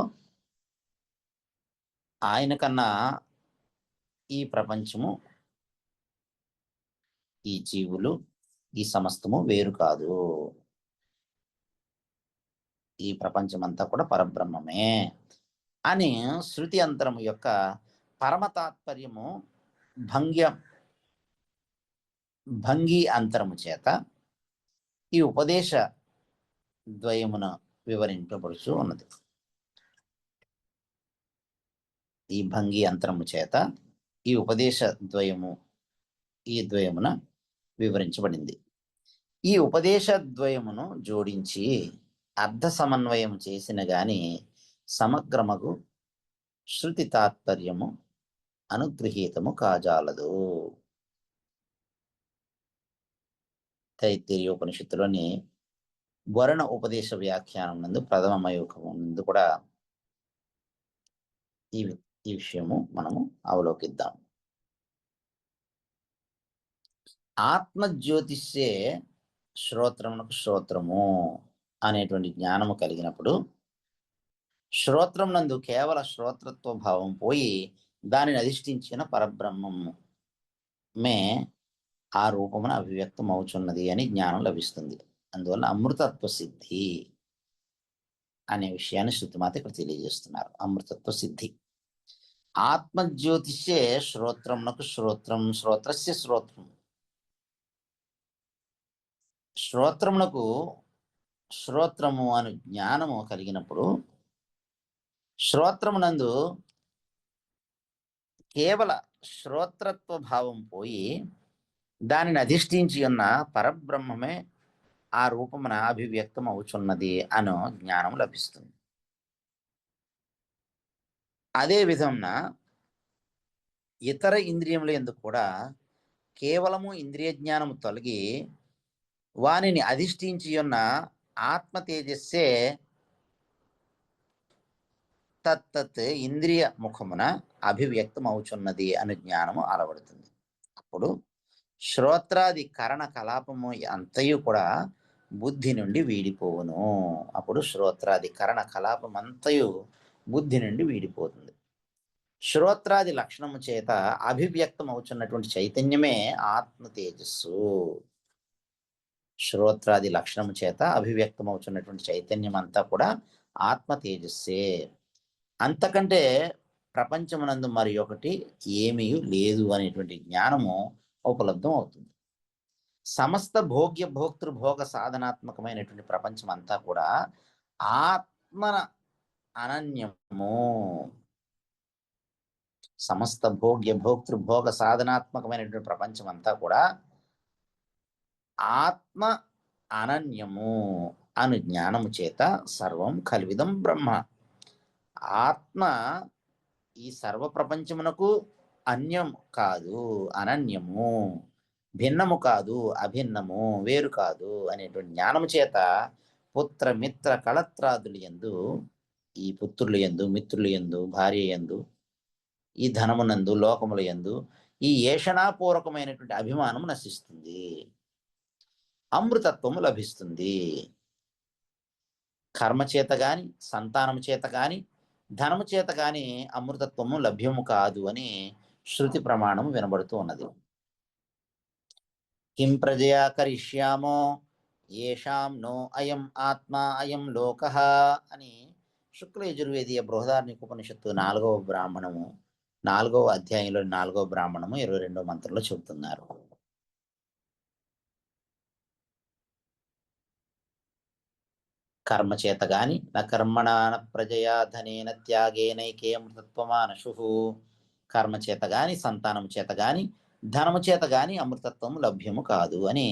ఆయన కన్నా ఈ ప్రపంచము, ఈ జీవులు, ఈ సమస్తము వేరు కాదు. ఈ ప్రపంచమంతా కూడా పరబ్రహ్మమే అని శృతి అంతరము యొక్క పరమ తాత్పర్యము భంగి అంతరము చేత ఈ ఉపదేశ ద్వయమున వివరింపబడుచు ఉన్నది. ఈ భంగి అంతరము చేత ఈ ఉపదేశ ద్వయమున వివరించబడింది. ఈ ఉపదేశ ద్వయమును జోడించి అర్థ సమన్వయం చేసిన గాని సమగ్రమగు శృతి తాత్పర్యము అనుగృహీతము కాజాలదు. తైత్తిరీయోపనిషత్తులోని వరుణ ఉపదేశ వ్యాఖ్యానం నందు ప్రథమ మయూఖము నందు కూడా ఈ విషయము మనము అవలోకిద్దాం. ఆత్మజ్యోతిష్యే శ్రోత్రమునకు శ్రోత్రము అనేటువంటి జ్ఞానము కలిగినప్పుడు శ్రోత్రం నందు కేవల శ్రోత్రత్వ భావం పోయి దానిని అధిష్ఠించిన పరబ్రహ్మము మే ఆ రూపమున అభివ్యక్తం అవుచున్నది అని జ్ఞానం లభిస్తుంది. అందువల్ల అమృతత్వ సిద్ధి అనే విషయాన్ని శృతిమాత ఇక్కడ తెలియజేస్తున్నారు. అమృతత్వ సిద్ధి ఆత్మజ్యోతిషే శ్రోత్రమునకు శ్రోత్రం శ్రోత్రస్య శ్రోత్రం. శ్రోత్రమునకు శ్రోత్రము అను జ్ఞానము కలిగినప్పుడు శ్రోత్రమునందు కేవల శ్రోత్రత్వ భావం పోయి దానిని అధిష్ఠించి ఉన్న పరబ్రహ్మమే ఆ రూపమున అభివ్యక్తం అవుచున్నది అను జ్ఞానం లభిస్తుంది. అదే విధంగా ఇతర ఇంద్రియముల యందు కూడా కేవలము ఇంద్రియ జ్ఞానము తొలగి వానిని అధిష్ఠించి ఉన్న ఆత్మ తేజస్సే తత్తత్ ఇంద్రియ ముఖమున అభివ్యక్తం అవుచున్నది అను జ్ఞానము అలవడుతుంది. అప్పుడు శ్రోత్రాది కరణ కలాపము అంతయు కూడా బుద్ధి నుండి వీడిపోవును. అప్పుడు శ్రోత్రాది కరణ కలాపం అంతయు బుద్ధి నుండి వీడిపోతుంది. శ్రోత్రాది లక్షణము చేత అభివ్యక్తం అవుతున్నటువంటి చైతన్యమే ఆత్మ తేజస్సు. శ్రోత్రాది లక్షణము చేత అభివ్యక్తం అవుతున్నటువంటి చైతన్యం అంతా కూడా ఆత్మ తేజస్సే. అంతకంటే ప్రపంచమునందు మరి ఒకటి ఏమీ లేదు అనేటువంటి జ్ఞానము ఉపలబ్ధం అవుతుంది. సమస్త భోగ్య భోక్తృ భోగ సాధనాత్మకమైనటువంటి ప్రపంచం అంతా కూడా ఆత్మన అనన్యము. సమస్త భోగ్య భోక్తృ భోగ సాధనాత్మకమైనటువంటి ప్రపంచం అంతా కూడా ఆత్మ అనన్యము అను జ్ఞానము చేత సర్వం కల్విదం బ్రహ్మ. ఆత్మ ఈ సర్వ ప్రపంచమునకు అన్యం కాదు, అనన్యము, భిన్నము కాదు, అభిన్నము, వేరు కాదు అనేటువంటి జ్ఞానము చేత పుత్ర మిత్ర కళత్రాదులు యందు, ఈ పుత్రులు యందు, మిత్రులు యందు, భార్య యందు, ఈ ధనమునందు, లోకముల యందు ఈ ఏషణాపూర్వకమైనటువంటి అభిమానం నశిస్తుంది, అమృతత్వము లభిస్తుంది. కర్మ చేత గాని, సంతానము చేత గాని, ధనము చేత గాని అమృతత్వము లభ్యము కాదు అని శృతి ప్రమాణం వినబడుతూ ఉన్నది. కిం ప్రజయా కరిష్యామో ఏషాం నో అయం ఆత్మా అయం లోకః అని శుక్ల యజుర్వేదీయ బృహదారణ్యక ఉపనిషత్తు 4వ బ్రాహ్మణము 4వ అధ్యాయంలో 4వ బ్రాహ్మణము 22వ మంత్రంలో చెబుతున్నారు. కర్మ చేత గాని నా కర్మణ ప్రజయా ధనేన త్యాగేనైకే అమృతత్వమానశు. కర్మ చేత గాని, సంతానము చేత గాని, ధనము చేత గాని అమృతత్వము లభ్యము కాదు అని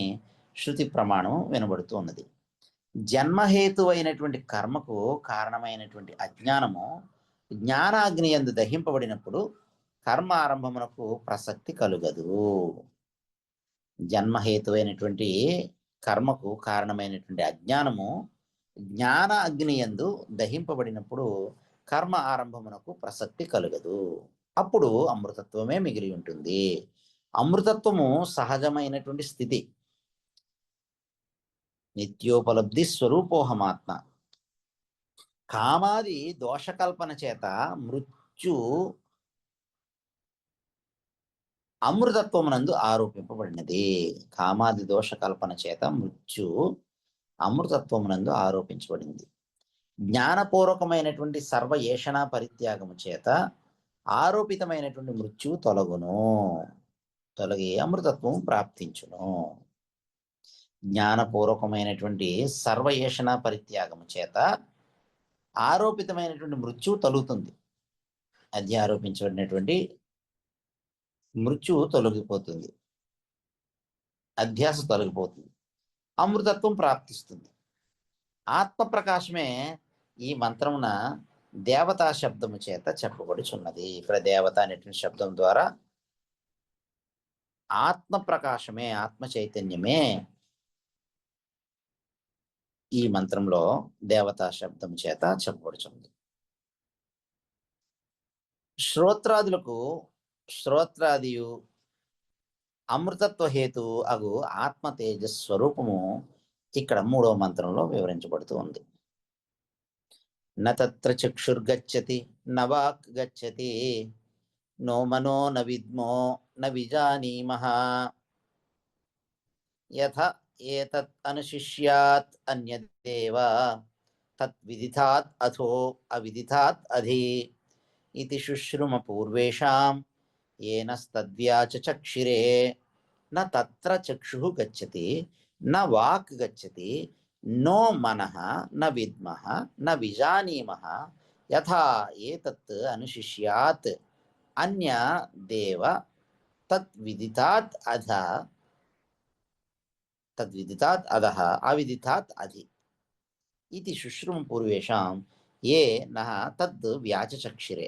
శృతి ప్రమాణం వినబడుతూ ఉన్నది. జన్మహేతువైనటువంటి కర్మకు కారణమైనటువంటి అజ్ఞానము జ్ఞానాగ్ని యందు దహింపబడినప్పుడు కర్మ ఆరంభమునకు ప్రసక్తి కలుగదు. జన్మహేతువైనటువంటి కర్మకు కారణమైనటువంటి అజ్ఞానము జ్ఞాన అగ్ని యందు దహింపబడినప్పుడు కర్మ ఆరంభమునకు ప్రసక్తి కలుగదు. అప్పుడు అమృతత్వమే మిగిలి ఉంటుంది. అమృతత్వము సహజమైనటువంటి స్థితి. నిత్యోపలబ్ధి స్వరూపోహమాత్మ. కామాది దోషకల్పన చేత మృత్యు అమృతత్వమునందు ఆరోపింపబడినది. కామాది దోష కల్పన చేత మృత్యు అమృతత్వమునందు ఆరోపించబడింది. జ్ఞానపూర్వకమైనటువంటి సర్వ ఏషణ పరిత్యాగము చేత ఆరోపితమైనటువంటి మృత్యు తొలగును, తొలగి అమృతత్వం ప్రాప్తించును. జ్ఞానపూర్వకమైనటువంటి సర్వ ఏషణ పరిత్యాగము చేత ఆరోపితమైనటువంటి మృత్యు తొలుగుతుంది. అది ఆరోపించబడినటువంటి మృత్యువు తొలగిపోతుంది, అధ్యాస తొలగిపోతుంది, అమృతత్వం ప్రాప్తిస్తుంది. ఆత్మ ప్రకాశమే ఈ మంత్రమున దేవతా శబ్దము చేత చెప్పబడుచున్నది. ఇక్కడ దేవత అనేటువంటి శబ్దం ద్వారా ఆత్మ ప్రకాశమే, ఆత్మ చైతన్యమే ఈ మంత్రంలో దేవతా శబ్దం చేత చెప్పబడుచున్నది. శ్రోత్రాదులకు శ్రోత్రాదియు అమృతత్వ హేతు అగు ఆత్మ తేజస్వరూపము ఇక్కడ 3వ మంత్రంలో వివరించబడుతూ ఉంది. న తత్ర చక్షుర్గచ్చతి న వాక్ గచ్చతి నో మనో న విద్మో న విజానీమః యథ ఏతత్ అనుశిష్యాత్ అన్యదేవ తత్ విదితాత్ అథో అవిదితాత్ అధి ఇతి శుశ్రుమ పూర్వేషాం ఏనస్తద్వ్యాచ చక్షిరే న తత్ర చక్షుః గచ్చతి న వాక్ గచ్చతి నో మనః న విద్మః న విజానీమః యథా ఏతత్ అనుశిష్యాత్ అన్య దేవ తద్విదితాత్ అధః అవిదితాత్ అధి ఇది శుశ్రుమ పూర్వేషాం ఏ నః తద్ వ్యాచచక్షిరే.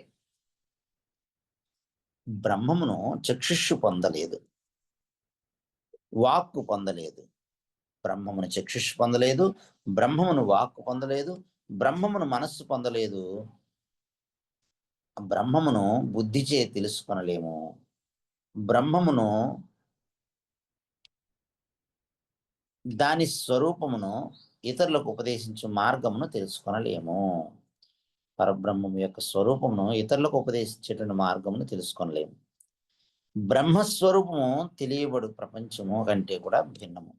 బ్రహ్మమును చక్షుషు పొందలేదు, వాక్కు పొందలేదు. బ్రహ్మమును చక్షుషు పొందలేదు, బ్రహ్మమును వాక్కు పొందలేదు, బ్రహ్మమును మనస్సు పొందలేదు. బ్రహ్మమును బుద్ధిచే తెలుసుకొనలేము. బ్రహ్మమును దాని స్వరూపమును ఇతరులకు ఉపదేశించు మార్గమును తెలుసుకొనలేము. పరబ్రహ్మము యొక్క స్వరూపమును ఇతరులకు ఉపదేశించేటువంటి మార్గమును తెలుసుకొనలేము. బ్రహ్మస్వరూపము తెలియబడు ప్రపంచము కంటే కూడా భిన్నము.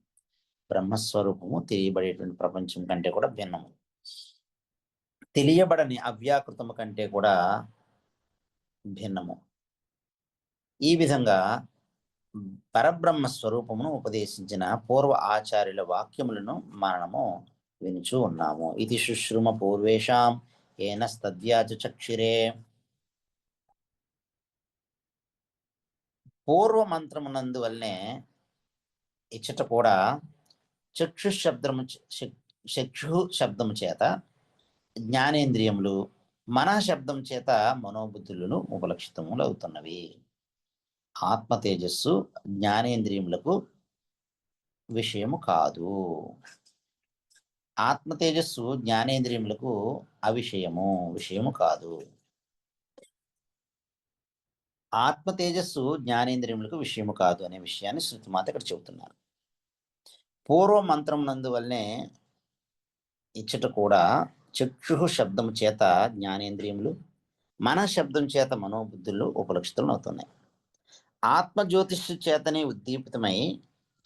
బ్రహ్మస్వరూపము తెలియబడేటువంటి ప్రపంచం కంటే కూడా భిన్నము. తెలియబడని అవ్యాకృతము కంటే కూడా భిన్నము. ఈ విధంగా పరబ్రహ్మ స్వరూపమును ఉపదేశించిన పూర్వ ఆచార్యుల వాక్యములను మనము వినుచూ ఉన్నాము. ఇది శుశ్రుమ పూర్వేషాం ఏనస్తద్వ్యాచ చక్షిరే. పూర్వ మంత్రమునందు వల్లనే ఇచ్చట కూడా చక్షు శబ్దము చేత జ్ఞానేంద్రియములు, మన శబ్దం చేత మనోబుద్ధులను ఉపలక్షితములు అవుతున్నవి. ఆత్మ తేజస్సు జ్ఞానేంద్రియములకు విషయము కాదు. ఆత్మ తేజస్సు జ్ఞానేంద్రియములకు విషయము కాదు. ఆత్మ తేజస్సు జ్ఞానేంద్రియములకు విషయము కాదు అనే విషయాన్ని శృతిమాత ఇక్కడ చెబుతున్నారు. పూర్వ మంత్రం నందువల్లనే ఇచ్చట కూడా చక్షు శబ్దము చేత జ్ఞానేంద్రియములు, మన శబ్దం చేత మనోబుద్ధులు ఉపలక్షితులు అవుతున్నాయి. ఆత్మజ్యోతిష్సు చేతనే ఉద్దీపితమై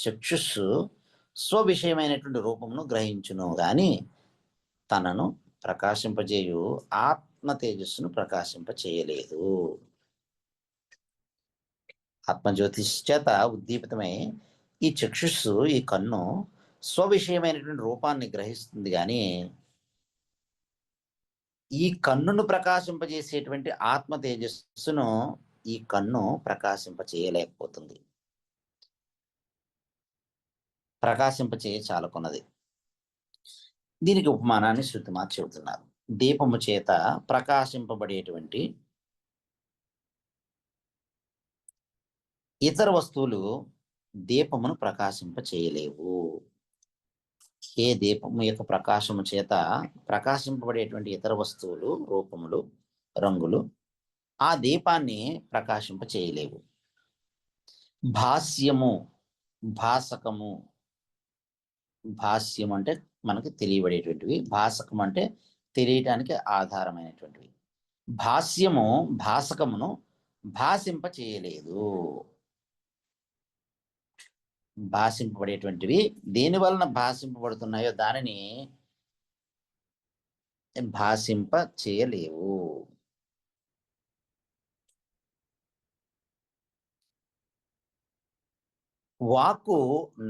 చక్షుస్సు స్వవిషయమైనటువంటి రూపమును గ్రహించును గాని తనను ప్రకాశింపజేయు ఆత్మ తేజస్సును ప్రకాశింపచేయలేదు. ఆత్మజ్యోతిష్ చేత ఉద్దీపితమై ఈ చక్షుస్సు, ఈ కన్ను స్వవిషయమైనటువంటి రూపాన్ని గ్రహిస్తుంది కానీ ఈ కన్నును ప్రకాశింపజేసేటువంటి ఆత్మ తేజస్సును ఈ కన్ను ప్రకాశింపచేయలేకపోతుంది. ప్రకాశింపచేయ చాలకున్నది. దీనికి ఉపమానాన్ని శృతిమాత చెబుతున్నారు. దీపము చేత ప్రకాశింపబడేటువంటి ఇతర వస్తువులు దీపమును ప్రకాశింపచేయలేవు. ఏ దీపము యొక్క ప్రకాశము చేత ప్రకాశింపబడేటువంటి ఇతర వస్తువులు, రూపములు, రంగులు ఆ దీపాన్ని ప్రకాశింపచేయలేవు. భాస్యము, భాసకము, భాస్యం అంటే మనకి తెలియబడేటువంటివి, భాసకం అంటే తెలియటానికి ఆధారమైనటువంటివి. భాస్యము భాసకమును భాషింప చేయలేదు. భాషింపబడేటువంటివి దేని వలన భాషింపబడుతున్నాయో దానిని భాషింప చేయలేవు. వాక్కు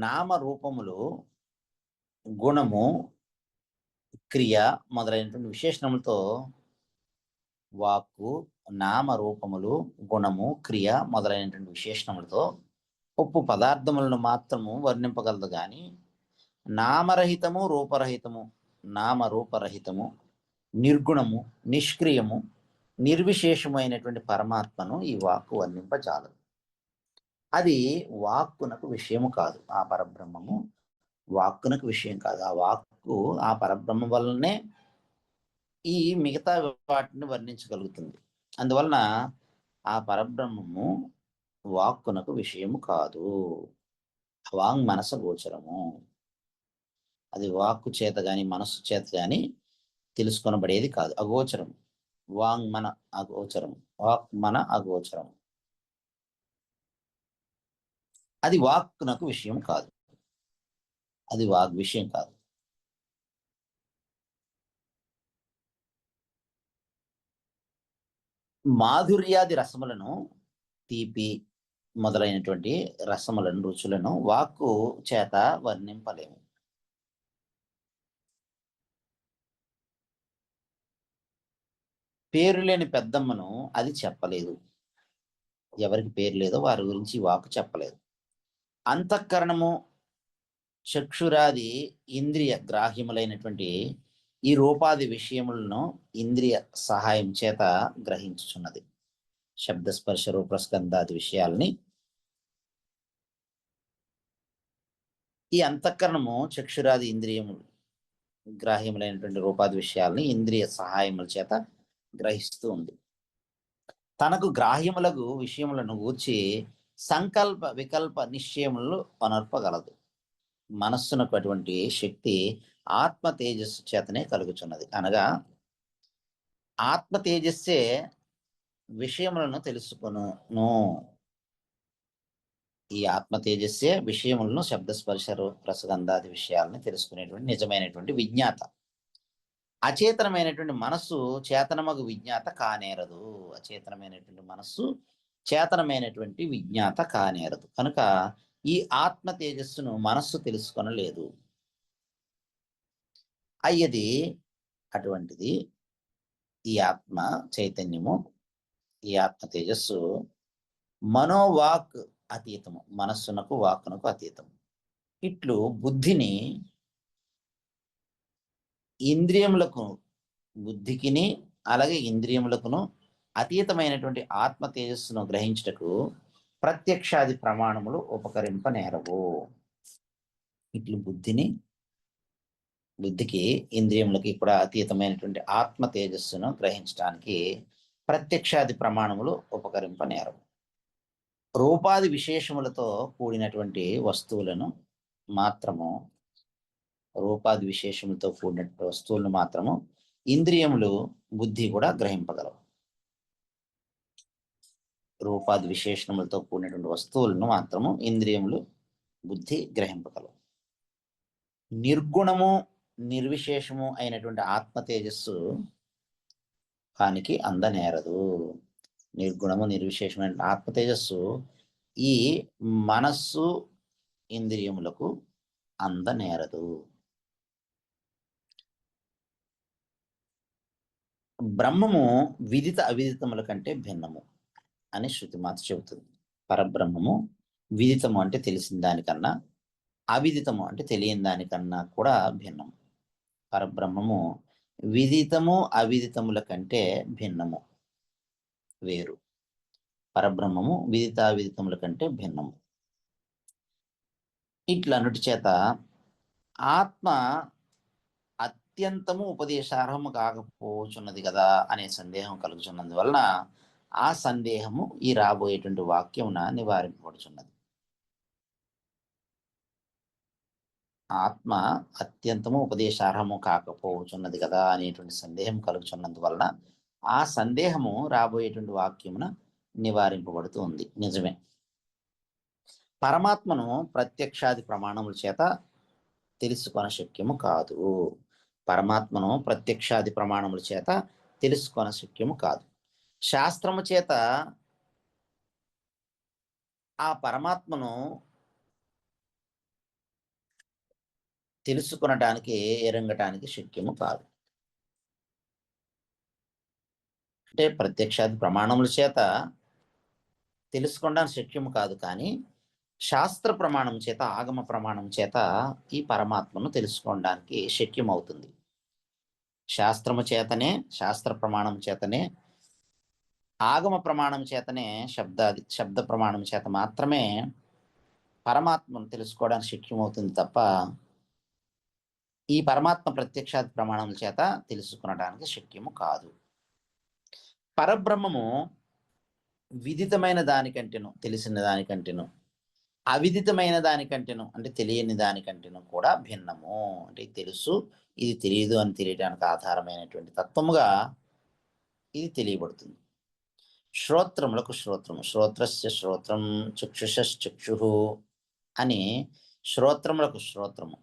నామరూపములు, గుణము, క్రియ మొదలైనటువంటి విశేషణములతో వాక్కు నామరూపములు, గుణము, క్రియ మొదలైనటువంటి విశేషణములతో ఉప్పు పదార్థములను మాత్రము వర్ణింపగలదు కానీ నామరహితము, రూపరహితము, నామరూపరహితము, నిర్గుణము, నిష్క్రియము, నిర్విశేషమైనటువంటి పరమాత్మను ఈ వాక్కు వర్ణింపజాలదు. అది వాక్కునకు విషయము కాదు. ఆ పరబ్రహ్మము వాక్కునకు విషయం కాదు. ఆ వాక్కు ఆ పరబ్రహ్మ వల్లనే ఈ మిగతా వాటిని వర్ణించగలుగుతుంది. అందువలన ఆ పరబ్రహ్మము వాక్కునకు విషయము కాదు. వాంగ్ మనస గోచరము. అది వాక్కు చేత గాని మనస్సు చేత గాని తెలుసుకొనబడేది కాదు. అగోచరం. వాంగ్మన అగోచరం. వాక్మన అగోచరం. అది వాక్కునకు విషయం కాదు. అది వాగ్ విషయం కాదు. మాధుర్యాది రసములను, తీపి మొదలైనటువంటి రసములను, రుచులను వాక్కు చేత వర్ణింపలేము. పేరు లేని పెద్దమ్మను అది చెప్పలేదు. ఎవరికి పేరు లేదో వారి గురించి వాక్కు చెప్పలేదు. అంతఃకరణము, చక్షురాది ఇంద్రియ గ్రాహ్యములైనటువంటి ఈ రూపాది విషయములను ఇంద్రియ సహాయం చేత గ్రహించుచున్నది. శబ్దస్పర్శ రూపస్కందాది విషయాల్ని ఈ అంతఃకరణము, చక్షురాది ఇంద్రియములు గ్రాహ్యములైనటువంటి రూపాది విషయాల్ని ఇంద్రియ సహాయముల చేత గ్రహిస్తూ ఉంది. తనకు గ్రాహ్యములకు విషయములను గూర్చి సంకల్ప వికల్ప నిశ్చయములు అనర్పగలదు. మనస్సునకు అటువంటి శక్తి ఆత్మ తేజస్సు చేతనే కలుగుచున్నది. అనగా ఆత్మ తేజస్సే విషయములను తెలుసుకొనును. ఈ ఆత్మ తేజస్సే విషయములను, శబ్దస్పర్శ రసగంధాది విషయాలను తెలుసుకునేటువంటి నిజమైనటువంటి విజ్ఞాత. అచేతనమైనటువంటి మనస్సు చేతనమగు విజ్ఞాత కానేరదు. అచేతనమైనటువంటి మనస్సు చేతనమైనటువంటి విజ్ఞాత కానేరదు. కనుక ఈ ఆత్మ తేజస్సును మనస్సు తెలుసుకొనలేదు. అయ్యది అటువంటిది ఈ ఆత్మ చైతన్యము, ఈ ఆత్మ తేజస్సు మనోవాక్ అతీతము. మనస్సునకు వాక్కునకు అతీతము. ఇట్లు బుద్ధిని ఇంద్రియములకు, బుద్ధికిని అలాగే ఇంద్రియములకును అతీతమైనటువంటి ఆత్మ తేజస్సును గ్రహించుటకు ప్రత్యక్షాది ప్రమాణములు ఉపకరింపనేరవు. ఇట్లు బుద్ధికి ఇంద్రియములకి కూడా అతీతమైనటువంటి ఆత్మ తేజస్సును గ్రహించడానికి ప్రత్యక్షాది ప్రమాణములు ఉపకరింపనేరవు. రూపాది విశేషములతో కూడినటువంటి వస్తువులను మాత్రము, రూపాది విశేషములతో కూడినటువంటి వస్తువులను మాత్రము ఇంద్రియములు, బుద్ధి కూడా గ్రహింపగలవు. రూపాది విశేషణములతో కూడినటువంటి వస్తువులను మాత్రము ఇంద్రియములు, బుద్ధి గ్రహింపగలవు. నిర్గుణము, నిర్విశేషము అయినటువంటి ఆత్మ తేజస్సు కానికి అందనేరదు. నిర్గుణము, నిర్విశేషమైన ఆత్మ తేజస్సు ఈ మనస్సు, ఇంద్రియములకు అందనేరదు. బ్రహ్మము విదిత అవిదితముల కంటే భిన్నము అని శృతిమాత చెబుతుంది. పరబ్రహ్మము విదితము అంటే తెలిసిన దానికన్నా, అవిదితము అంటే తెలియని దానికన్నా కూడా భిన్నము. పరబ్రహ్మము విదితము అవిదితముల కంటే భిన్నము, వేరు. పరబ్రహ్మము విదితావిదితముల కంటే భిన్నము. ఇట్లన్నిటి చేత ఆత్మ అత్యంతము ఉపదేశార్హము కాకపోచున్నది కదా అనే సందేహం కలుగుతున్నందువలన ఆ సందేహము ఈ రాబోయేటువంటి వాక్యమున నివారింపబడుచున్నది. ఆత్మ అత్యంతము ఉపదేశార్హము కాకపోవచ్చున్నది కదా అనేటువంటి సందేహం కలుగుతున్నందువలన ఆ సందేహము రాబోయేటువంటి వాక్యమున నివారింపబడుతూ ఉంది. నిజమే. పరమాత్మను ప్రత్యక్షాది ప్రమాణముల చేత తెలుసుకొన శక్యము కాదు. పరమాత్మను ప్రత్యక్షాది ప్రమాణముల చేత తెలుసుకొన శక్యము కాదు. శాస్త్రము చేత ఆ పరమాత్మను తెలుసుకొనటానికి, ఎరంగటానికి శక్యము కాదు. అంటే ప్రత్యక్షాది ప్రమాణముల చేత తెలుసుకోవడానికి శక్యము కాదు, కానీ శాస్త్ర ప్రమాణం చేత, ఆగమ ప్రమాణం చేత ఈ పరమాత్మను తెలుసుకోవడానికి శక్యం అవుతుంది. శాస్త్రము చేతనే, శాస్త్ర ప్రమాణం చేతనే, ఆగమ ప్రమాణం చేతనే, శబ్ద ప్రమాణం చేత మాత్రమే పరమాత్మను తెలుసుకోవడానికి శక్యం అవుతుంది తప్ప ఈ పరమాత్మ ప్రత్యక్షాది ప్రమాణముల చేత తెలుసుకునడానికి శక్యము కాదు. పరబ్రహ్మము విదితమైన దానికంటేను, తెలిసిన దానికంటేను అవిదితమైన దానికంటేను అంటే తెలియని దానికంటేను కూడా భిన్నము. అంటే ఇది తెలుసు, ఇది తెలియదు అని తెలియడానికి ఆధారమైనటువంటి తత్వముగా ఇది తెలియబడుతుంది. శ్రోత్రములకు శ్రోత్రము, శ్రోత్రస్య శ్రోత్రం, చక్షుషశ్చక్షు అని శ్రోత్రములకు శ్రోత్రము,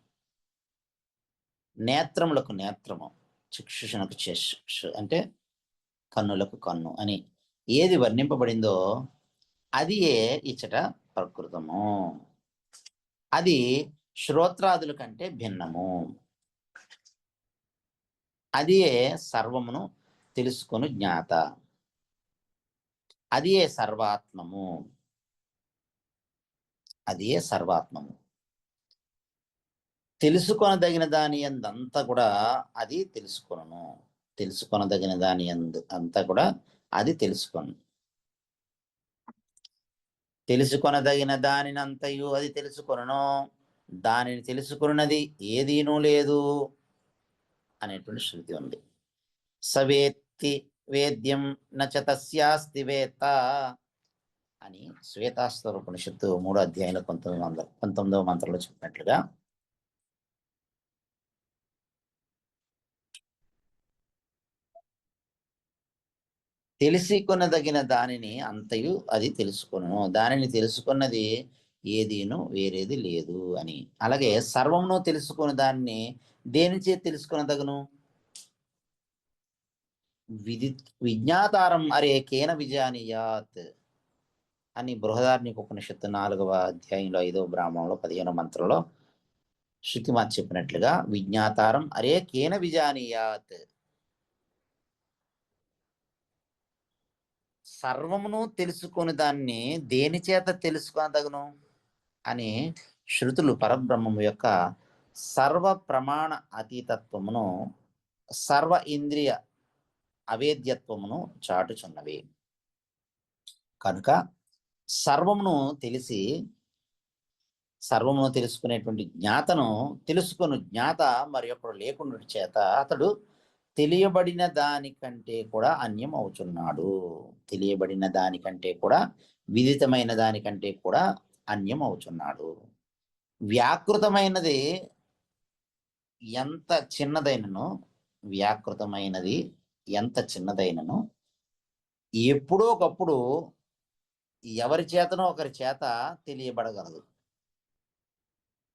నేత్రములకు నేత్రము, చక్షుషునకు చక్షు అంటే కన్నులకు కన్ను అని ఏది వర్ణింపబడిందో అది ఇచ్చట ప్రకృతము. అది శ్రోత్రాదుల కంటే భిన్నము. అది సర్వమును తెలుసుకొని జ్ఞాత, అది సర్వాత్మము, అది సర్వాత్మము. తెలుసుకొనదగిన దాని అంతా కూడా అది తెలుసుకొను, తెలుసుకొనదగిన దాని అంతా కూడా అది తెలుసుకొను, తెలుసుకొనదగిన దానినంతయు అది తెలుసుకొను, దానిని తెలుసుకున్నది ఏదీనూ లేదు అనేటువంటి శృతి ఉంది. సవేత్తి వేద్యం నచ తస్యాస్తి వేత్త అని శ్వేతాస్వర ఉపనిషత్తు 3వ అధ్యాయంలో 19వ మంత్రంలో చెప్పినట్లుగా తెలుసుకొనదగిన దానిని అంతయు అది తెలుసుకొను, దానిని తెలుసుకున్నది ఏదీను వేరేది లేదు అని. అలాగే సర్వమును తెలుసుకున్న దాన్ని దేనిచే తెలుసుకొనదగను? విజ్ఞాతారం అరే కేన విజానీయాత్ అని బృహదార్ణిక ఉపనిషత్తు 4వ అధ్యాయంలో 5వ బ్రాహ్మణంలో 15వ మంత్రంలో శృతిమాత్ చెప్పినట్లుగా విజ్ఞాతారం అరే కేన విజానీయాత్, సర్వమును తెలుసుకొని దాన్ని దేని చేత తెలుసుకొనదగను అని శృతులు పరబ్రహ్మము యొక్క సర్వ ప్రమాణ అతీతత్వమును, సర్వ ఇంద్రియ అవేద్యత్వమును చాటుచున్నవి. కనుక సర్వమును తెలుసుకునేటువంటి జ్ఞాతను తెలుసుకుని జ్ఞాత మరి ఒకడు లేకుండా చేత అతడు తెలియబడిన దానికంటే కూడా అన్యం అవుతున్నాడు, తెలియబడిన దానికంటే కూడా విదితమైన దానికంటే కూడా అన్యం అవుతున్నాడు. వ్యాకృతమైనది ఎంత చిన్నదైనను, వ్యాకృతమైనది ఎంత చిన్నదైనను ఎప్పుడో ఒకప్పుడు ఎవరి చేతనో ఒకరి చేత తెలియబడగలదు.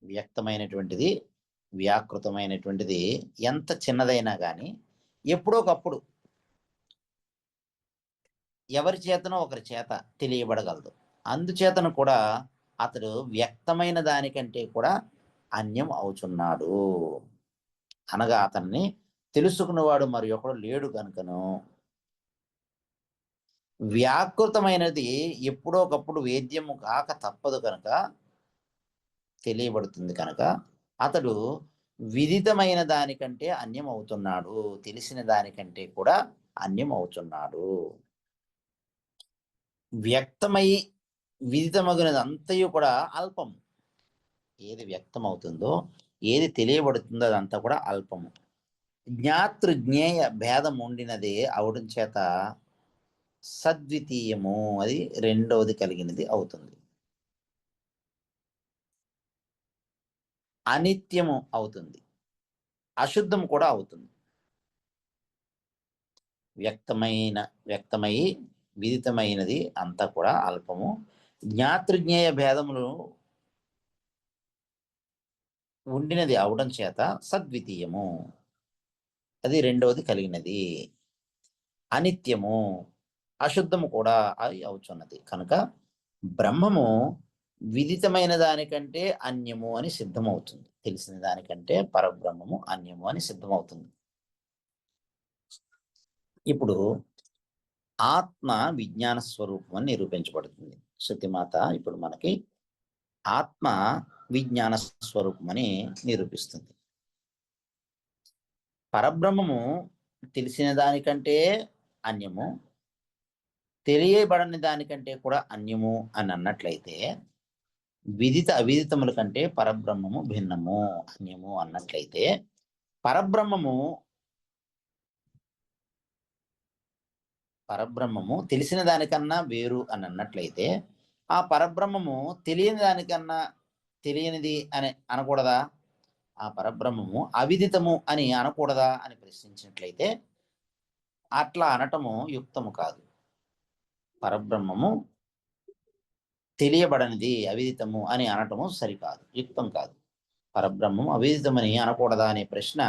వ్యక్తమైనటువంటిది, వ్యాకృతమైనటువంటిది ఎంత చిన్నదైనా కానీ ఎప్పుడో ఒకప్పుడు ఎవరి చేతనో ఒకరి చేత తెలియబడగలదు. అందుచేతను కూడా అతడు వ్యక్తమైన దానికంటే కూడా అన్యం అవుతున్నాడు. అనగా అతన్ని తెలుసుకున్నవాడు మరి ఒకడు లేడు కనుకను వ్యాకృతమైనది ఎప్పుడో ఒకప్పుడు వేద్యము కాక తప్పదు కనుక తెలియబడుతుంది. కనుక అతడు విదితమైన దానికంటే అన్యం అవుతున్నాడు, తెలిసిన దానికంటే కూడా అన్యం అవుతున్నాడు. వ్యక్తమై విదితమగినది అంతయు కూడా అల్పము. ఏది వ్యక్తమవుతుందో, ఏది తెలియబడుతుందో అదంతా కూడా అల్పము. జ్ఞాతృజ్ఞేయ భేదం ఉండినది అవడం చేత సద్వితీయము, అది రెండవది కలిగినది అవుతుంది. అనిత్యము అవుతుంది, అశుద్ధము కూడా అవుతుంది. వ్యక్తమై విదితమైనది అంతా కూడా అల్పము. జ్ఞాతృజ్ఞేయ భేదములు ఉండినది అవడం చేత సద్వితీయము, అది రెండవది కలిగినది. అనిత్యము, అశుద్ధము కూడా అది అవుతున్నది. కనుక బ్రహ్మము విదితమైన దానికంటే అన్యము అని సిద్ధమవుతుంది, తెలిసిన దానికంటే పరబ్రహ్మము అన్యము అని సిద్ధమవుతుంది. ఇప్పుడు ఆత్మ విజ్ఞాన స్వరూపం అని నిరూపించబడుతుంది. శృతిమాత ఇప్పుడు మనకి ఆత్మ విజ్ఞాన స్వరూపం అని నిరూపిస్తుంది. పరబ్రహ్మము తెలిసిన దానికంటే అన్యము, తెలియబడని దానికంటే కూడా అన్యము అని అన్నట్లయితే విదిత అవిదితముల కంటే పరబ్రహ్మము భిన్నము, అన్యము అన్నట్లయితే పరబ్రహ్మము తెలిసిన దానికన్నా వేరు అని అన్నట్లయితే ఆ పరబ్రహ్మము తెలియని దానికన్నా తెలియనిది అని అనకూడదా? ఆ పరబ్రహ్మము అవిదితము అని అనకూడదా అని ప్రశ్నించినట్లయితే అట్లా అనటము యుక్తము కాదు. పరబ్రహ్మము తెలియబడనిది అవిదితము అని అనటము సరికాదు, యుక్తం కాదు. పరబ్రహ్మం అవిదితమని అనకూడదా అనే ప్రశ్న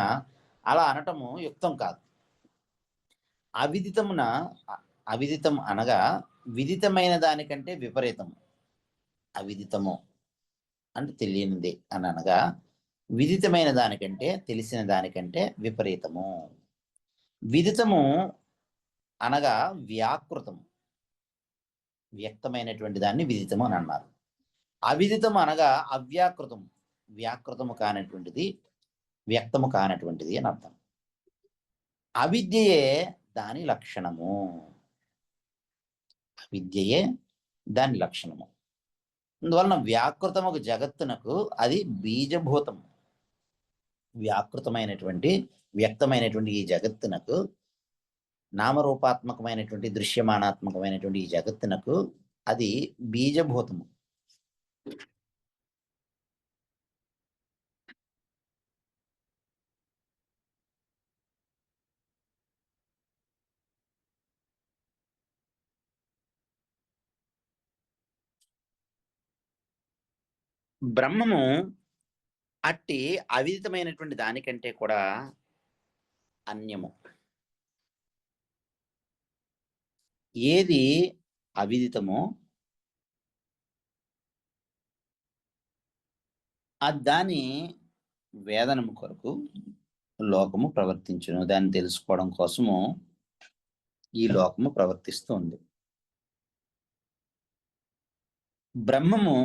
అలా అనటము యుక్తం కాదు. అవిదితమున అవిదితం అనగా విదితమైన దానికంటే విపరీతము. అవిదితము అంటే తెలియనిది అని అనగా విదితమైన దానికంటే తెలిసిన దానికంటే విపరీతము. విదితము అనగా వ్యాకృతము, వ్యక్తమైనటువంటి దాన్ని విదితము అని అన్నారు. అవిదితము అనగా అవ్యాకృతము, వ్యాకృతము కానటువంటిది, వ్యక్తము కానటువంటిది అని అర్థం. అవిద్యయే దాని లక్షణము. అవిద్యయే దాని లక్షణము. అందువలన వ్యాకృతముకు జగత్తునకు అది బీజభూతము. వ్యాకృతమైనటువంటి వ్యక్తమైనటువంటి ఈ జగత్తునకు, నామరూపాత్మకమైనటువంటి దృశ్యమానాత్మకమైనటువంటి ఈ జగత్తునకు అది బీజభూతము. బ్రహ్మము అట్టి అవిదితమైనటువంటి దానికంటే కూడా అన్యము. ఏది అవిదితమో దాని వేదనము కొరకు లోకము ప్రవర్తించును. దాన్ని తెలుసుకోవడం కోసము ఈ లోకము ప్రవర్తిస్తుంది. బ్రహ్మము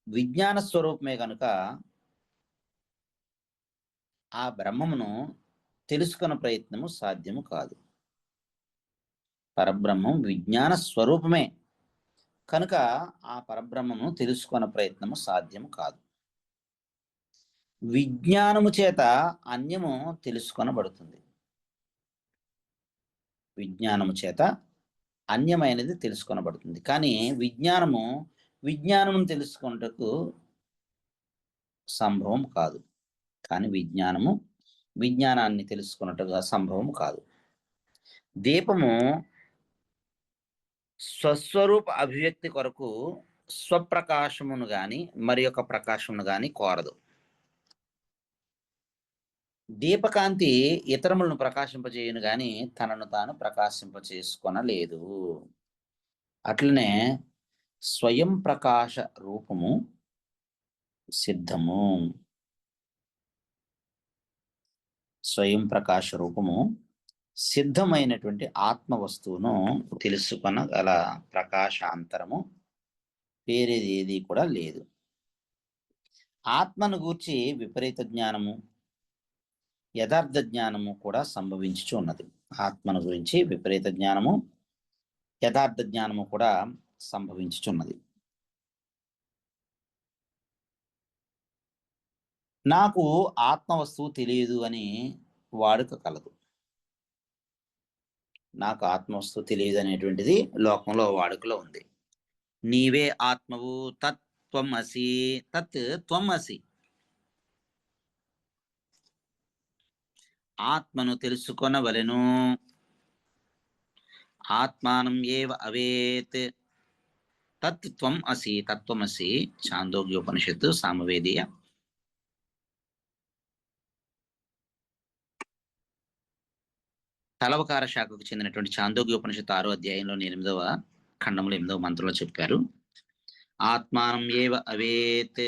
విజ్ఞాన స్వరూపమే కనుక ఆ బ్రహ్మమును తెలుసుకున్న ప్రయత్నము సాధ్యము కాదు. పరబ్రహ్మం విజ్ఞాన స్వరూపమే కనుక ఆ పరబ్రహ్మము తెలుసుకున్న ప్రయత్నము సాధ్యము కాదు. విజ్ఞానము చేత అన్యము తెలుసుకొనబడుతుంది. విజ్ఞానము చేత అన్యమైనది తెలుసుకొనబడుతుంది. కానీ విజ్ఞానమును తెలుసుకున్నటకు సంభవం కాదు. కానీ విజ్ఞానాన్ని తెలుసుకున్నట్టుగా సంభవం కాదు. దీపము స్వస్వరూప అభివ్యక్తి కొరకు స్వప్రకాశమును గాని మరి యొక్క ప్రకాశమును గాని కోరదు. దీపకాంతి ఇతరములను ప్రకాశింపజేయును గాని తనను తాను ప్రకాశింపచేసుకొనలేదు. అట్లనే స్వయం ప్రకాశ రూపము సిద్ధము. స్వయం ప్రకాశ రూపము సిద్ధమైనటువంటి ఆత్మ వస్తువును తెలుసుకొనగల ప్రకాశాంతరము వేరేది ఏది కూడా లేదు. ఆత్మను గూర్చి విపరీత జ్ఞానము, యథార్థ జ్ఞానము కూడా సంభవించుచు ఉన్నది. ఆత్మను గురించి విపరీత జ్ఞానము, యథార్థ జ్ఞానము కూడా సంభవించుచున్నది. నాకు ఆత్మ వస్తువు తెలియదు అని వాడుక కలదు. నాకు ఆత్మ వస్తువు తెలియదు అనేటువంటిది లోకంలో వాడుకలో ఉంది. నీవే ఆత్మవు, తత్వం అసి, తత్ త్వం అసి. ఆత్మను తెలుసుకొనవలెను. ఆత్మానం ఏవ అవేత్. తత్ త్వం అసి, తత్వమసి. ఛాందోగ్యోపనిషత్తు సామవేదీయ తలవకార శాఖకు చెందినటువంటి ఛాందోగ్యోపనిషత్తు 6వ అధ్యాయంలో 8వ ఖండంలో 8వ మంత్రంలో చెప్పారు. ఆత్మానం ఏవ అవేత్.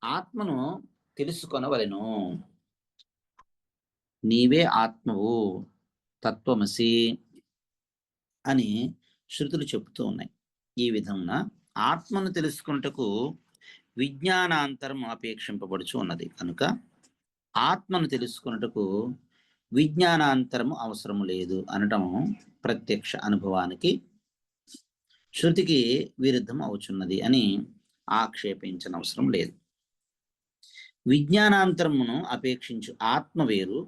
ఆత్మను తెలుసుకొనవలెను. నీవే ఆత్మవు, తత్వమసి అని శృతులు చెబుతూ ఉన్నాయి. ఈ విధంగా ఆత్మను తెలుసుకున్నటకు విజ్ఞానాంతరం అపేక్షింపబడుచు ఉన్నది కనుక ఆత్మను తెలుసుకున్నటకు విజ్ఞానాంతరము అవసరము లేదు అనటం ప్రత్యక్ష అనుభవానికి, శృతికి విరుద్ధం అవుచున్నది అని ఆక్షేపించనవసరం లేదు. విజ్ఞానాంతరమును అపేక్షించు ఆత్మ వేరు,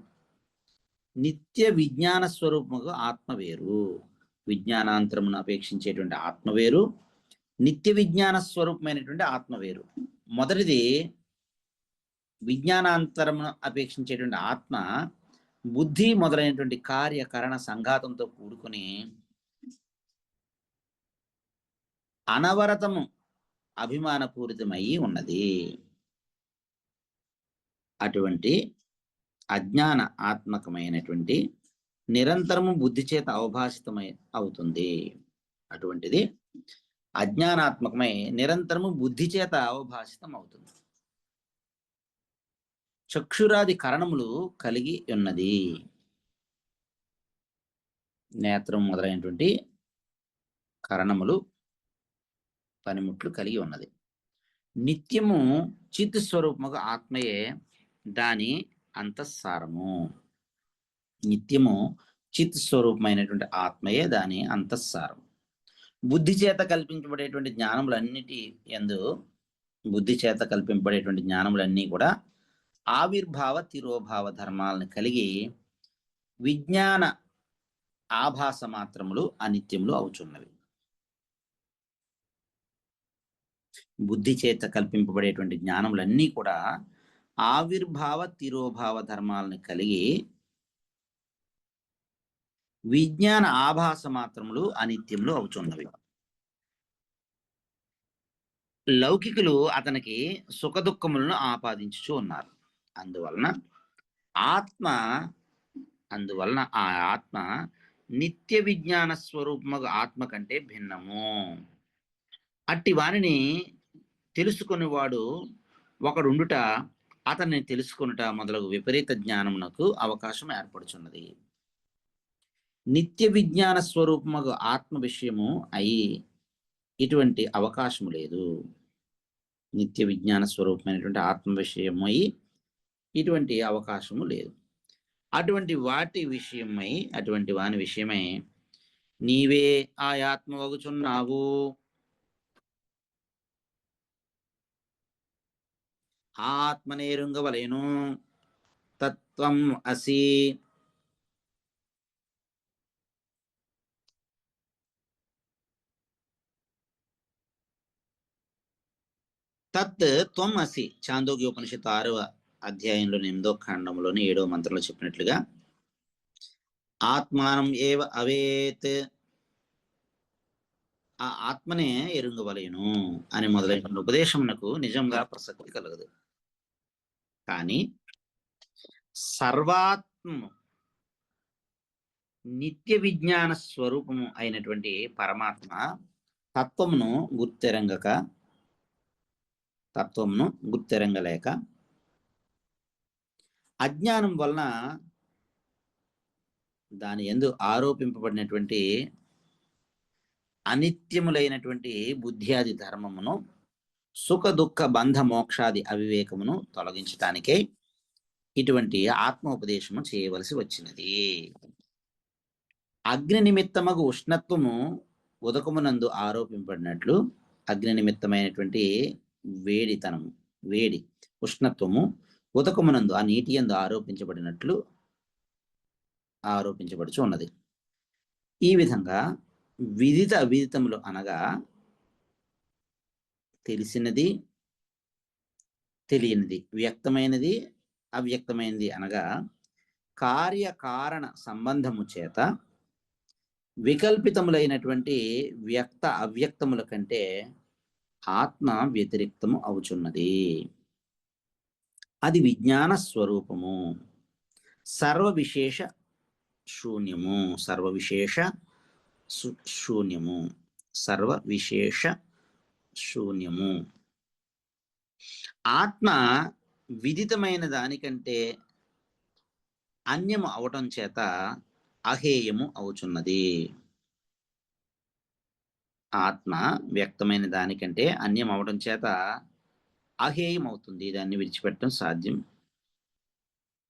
నిత్య విజ్ఞాన స్వరూపముగా ఆత్మ వేరు. విజ్ఞానాంతరమును అపేక్షించేటువంటి ఆత్మ వేరు, నిత్య విజ్ఞాన స్వరూపమైనటువంటి ఆత్మ వేరు. మొదటిది విజ్ఞానాంతరమును అపేక్షించేటువంటి ఆత్మ బుద్ధి మొదలైనటువంటి కార్యకరణ సంఘాతంతో కూడుకుని అనవరతము అభిమానపూరితమై ఉన్నది. అటువంటి అజ్ఞాన ఆత్మకమైనటువంటి నిరంతరము బుద్ధి చేత అవభాషితమై అవుతుంది. అటువంటిది అజ్ఞానాత్మకమై నిరంతరము బుద్ధి చేత అవభాషితం అవుతుంది. చక్షురాది కరణములు కలిగి ఉన్నది. నేత్రం మొదలైనటువంటి కరణములు పనిముట్లు కలిగి ఉన్నది. నిత్యము చిత్ స్వరూపముగా ఆత్మయే దాని అంతఃసారము. నిత్యము చిత్ స్వరూపమైనటువంటి ఆత్మయే దాని అంతఃసారం. బుద్ధి చేత కల్పించబడేటువంటి జ్ఞానములన్నిటి యందు బుద్ధి చేత కల్పింపబడేటువంటి జ్ఞానములన్నీ కూడా ఆవిర్భావ తిరోభావ ధర్మాలను కలిగి విజ్ఞాన ఆభాస మాత్రములు అనిత్యములు అవుచున్నవి. బుద్ధి చేత కల్పింపబడేటువంటి జ్ఞానములన్నీ కూడా ఆవిర్భావ తిరోభావ ధర్మాలను కలిగి విజ్ఞాన ఆభాస మాత్రములు అనిత్యములు అవుచున్నవి. లౌకికులు అతనికి సుఖ దుఃఖములను ఆపాదించుచూ ఉన్నారు. అందువలన ఆ ఆత్మ నిత్య విజ్ఞాన స్వరూపముగా ఆత్మ కంటే భిన్నము. అట్టి వానిని తెలుసుకునేవాడు ఒకడుండుట, అతన్ని తెలుసుకొనుట మొదలగు విపరీత జ్ఞానమునకు అవకాశం ఏర్పడుచున్నది. నిత్య విజ్ఞాన స్వరూపముగా ఆత్మ విషయము అయి ఇటువంటి అవకాశము లేదు. నిత్య విజ్ఞాన స్వరూపమైనటువంటి ఆత్మ విషయమై ఇటువంటి అవకాశము లేదు. అటువంటి వాని విషయమై నీవే ఆ ఆత్మ వగుచున్నావు, ఆత్మనేరుంగవలేను, తత్వం అసి. తత్ త్వం అసి చాందోగ్యోపనిషత్తు 6వ అధ్యాయంలోని 8వ ఖండంలోని 7వ మంత్రంలో చెప్పినట్లుగా ఆత్మానం ఏవ అవేత్, ఆ ఆత్మనే ఎరుంగవలేను అని మొదలైన ఉపదేశమునకు నిజంగా ప్రసక్తి కలగదు. కానీ సర్వాత్మ నిత్య విజ్ఞాన స్వరూపము అయినటువంటి పరమాత్మ తత్వమును గుర్తెరంగలేక అజ్ఞానం వలన దాని యందు ఆరోపింపబడినటువంటి అనిత్యములైనటువంటి బుద్ధ్యాది ధర్మమును, సుఖ దుఃఖ బంధ మోక్షాది అవివేకమును తొలగించటానికే ఇటువంటి ఆత్మోపదేశము చేయవలసి వచ్చినది. అగ్ని నిమిత్తమగు ఉష్ణత్వము ఉదకమునందు ఆరోపింపడినట్లు అగ్ని నిమిత్తమైనటువంటి వేడి ఉష్ణత్వము ఉదకమునందు ఆ నీటి యందు ఆరోపించబడుచు ఉన్నది. ఈ విధంగా విదిత అవిదితములు అనగా తెలిసినది తెలియనిది, వ్యక్తమైనది అవ్యక్తమైనది అనగా కార్యకారణ సంబంధము చేత వికల్పితములైనటువంటి వ్యక్త అవ్యక్తముల కంటే ఆత్మ వ్యతిరిక్తము అవుచున్నది. అది విజ్ఞాన స్వరూపము, సర్వ విశేష శూన్యము. ఆత్మ విదితమైన దానికంటే అన్యము అవటం చేత అహేయము అవుచున్నది. ఆత్మ వ్యక్తమైన దానికంటే అన్యం అవడం చేత అహేయం అవుతుంది. దాన్ని విడిచిపెట్టడం సాధ్యం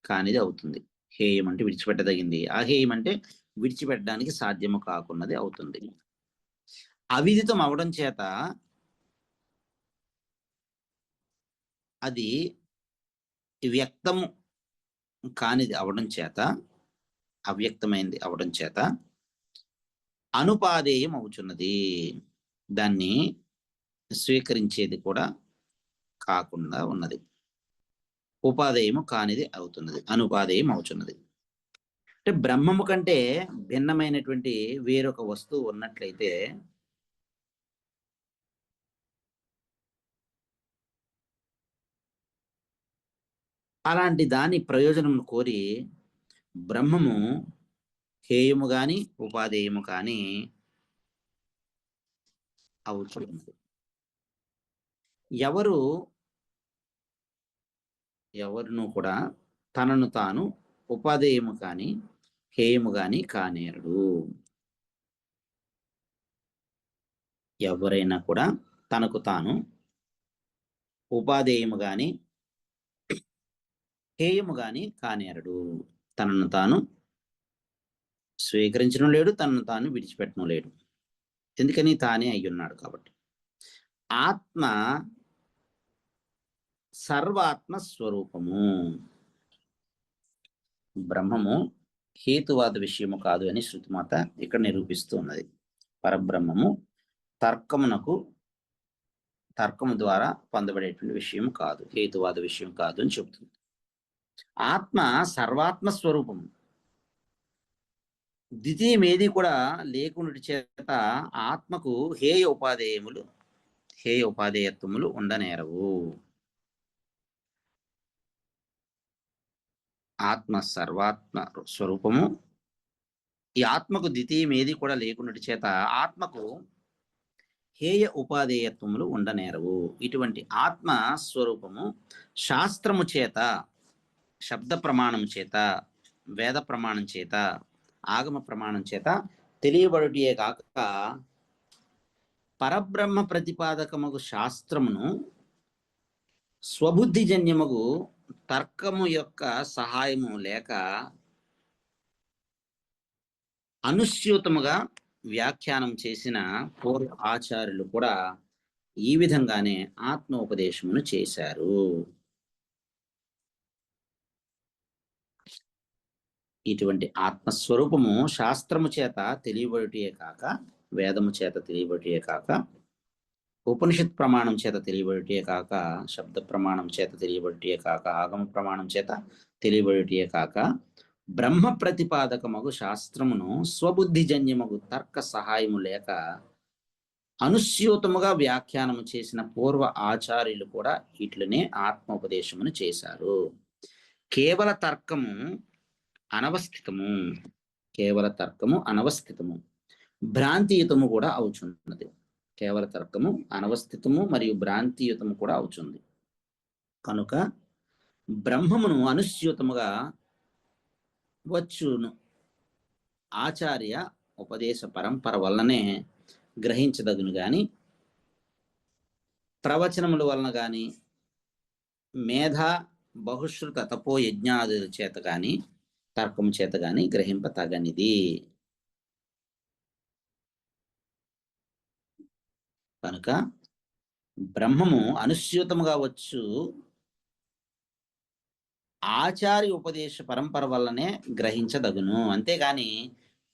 కానిది అవుతుంది. హేయం అంటే విడిచిపెట్టదగింది, అహేయం అంటే విడిచిపెట్టడానికి సాధ్యము కాకున్నది అవుతుంది. అవిదితం అవడం చేత అది వ్యక్తము కానిది అవడం చేత, అవ్యక్తమైనది అవడం చేత అనుపాదేయం అవుచున్నది. దాన్ని స్వీకరించేది కూడా కాకుండా ఉన్నది. ఉపాదేయము కానిది అవుతున్నది, అనుపాదేయం అవుతున్నది. అంటే బ్రహ్మము కంటే భిన్నమైనటువంటి వేరొక వస్తువు ఉన్నట్లయితే అలాంటి దాని ప్రయోజనం కోరి బ్రహ్మము హేయము గాని ఉపాధేయము కానీ అవుతుంది. ఎవరును కూడా తనను తాను ఉపాధేయము కానీ హేయము గాని కానేరడు. ఎవరైనా కూడా తనకు తాను ఉపాధేయము గాని హేయము గాని కానేరడు. తనను తాను స్వీకరించడం లేడు, తనను తాను విడిచిపెట్టడం లేడు. ఎందుకని? తానే అయ్యున్నాడు కాబట్టి. ఆత్మ సర్వాత్మ స్వరూపము. బ్రహ్మము హేతువాద విషయము కాదు అని శృతిమాత ఇక్కడ నిరూపిస్తూ ఉన్నది. పరబ్రహ్మము తర్కము ద్వారా పొందబడేటువంటి విషయం కాదు, హేతువాద విషయం కాదు అని చెబుతుంది. ఆత్మ సర్వాత్మ స్వరూపము. ద్వితీయమేది కూడా లేకున్నటి చేత ఆత్మకు హేయ ఉపాధేయత్వములు ఉండనేరవు. ఆత్మ సర్వాత్మ స్వరూపము. ఈ ఆత్మకు ద్వితీయమేది కూడా లేకున్నటి చేత ఆత్మకు హేయ ఉపాధేయత్వములు ఉండనేరవు. ఇటువంటి ఆత్మ స్వరూపము శాస్త్రము చేత, శబ్ద ప్రమాణం చేత, వేద ప్రమాణం చేత, ఆగమ ప్రమాణం చేత తెలియబడుటే కాక పరబ్రహ్మ ప్రతిపాదకముగు శాస్త్రమును స్వబుద్ధిజన్యముగు తర్కము యొక్క సహాయము లేక అనుస్యూతముగా వ్యాఖ్యానం చేసిన పూర్వ ఆచార్యులు కూడా ఈ విధంగానే ఆత్మోపదేశమును చేశారు. ఇటువంటి ఆత్మస్వరూపము శాస్త్రము చేత తెలియబడుటే కాక, వేదము చేత తెలియబడుటే కాక, ఉపనిషత్ ప్రమాణం చేత తెలియబడుటే కాక, శబ్ద ప్రమాణం చేత తెలియబడుటే కాక, ఆగమ ప్రమాణం చేత తెలియబడుటే కాక, బ్రహ్మ ప్రతిపాదకమగు శాస్త్రమును స్వబుద్ధిజన్యమగు తర్క సహాయము లేక అనుస్యూతముగా వ్యాఖ్యానము చేసిన పూర్వ ఆచార్యులు కూడా ఇట్లనే ఆత్మోపదేశమును చేశారు. కేవల తర్కము అనవస్థితము, భ్రాంతియుతము కూడా అవుచున్నది. కేవల తర్కము అనవస్థితము మరియు భ్రాంతియుతము కూడా అవుతుంది. కనుక బ్రహ్మమును అనుస్యూతముగా వచ్చును ఆచార్య ఉపదేశ పరంపర వల్లనే గ్రహించదగును గాని ప్రవచనముల వలన గాని మేధా బహుశ్రుత తపో యజ్ఞాదుల చేత గాని తర్కము చేత గాని గ్రహింప తగనిది. కనుక బ్రహ్మము అనుస్యూతముగా వచ్చు ఆచార్య ఉపదేశ పరంపర వల్లనే గ్రహించదగును. అంతేగాని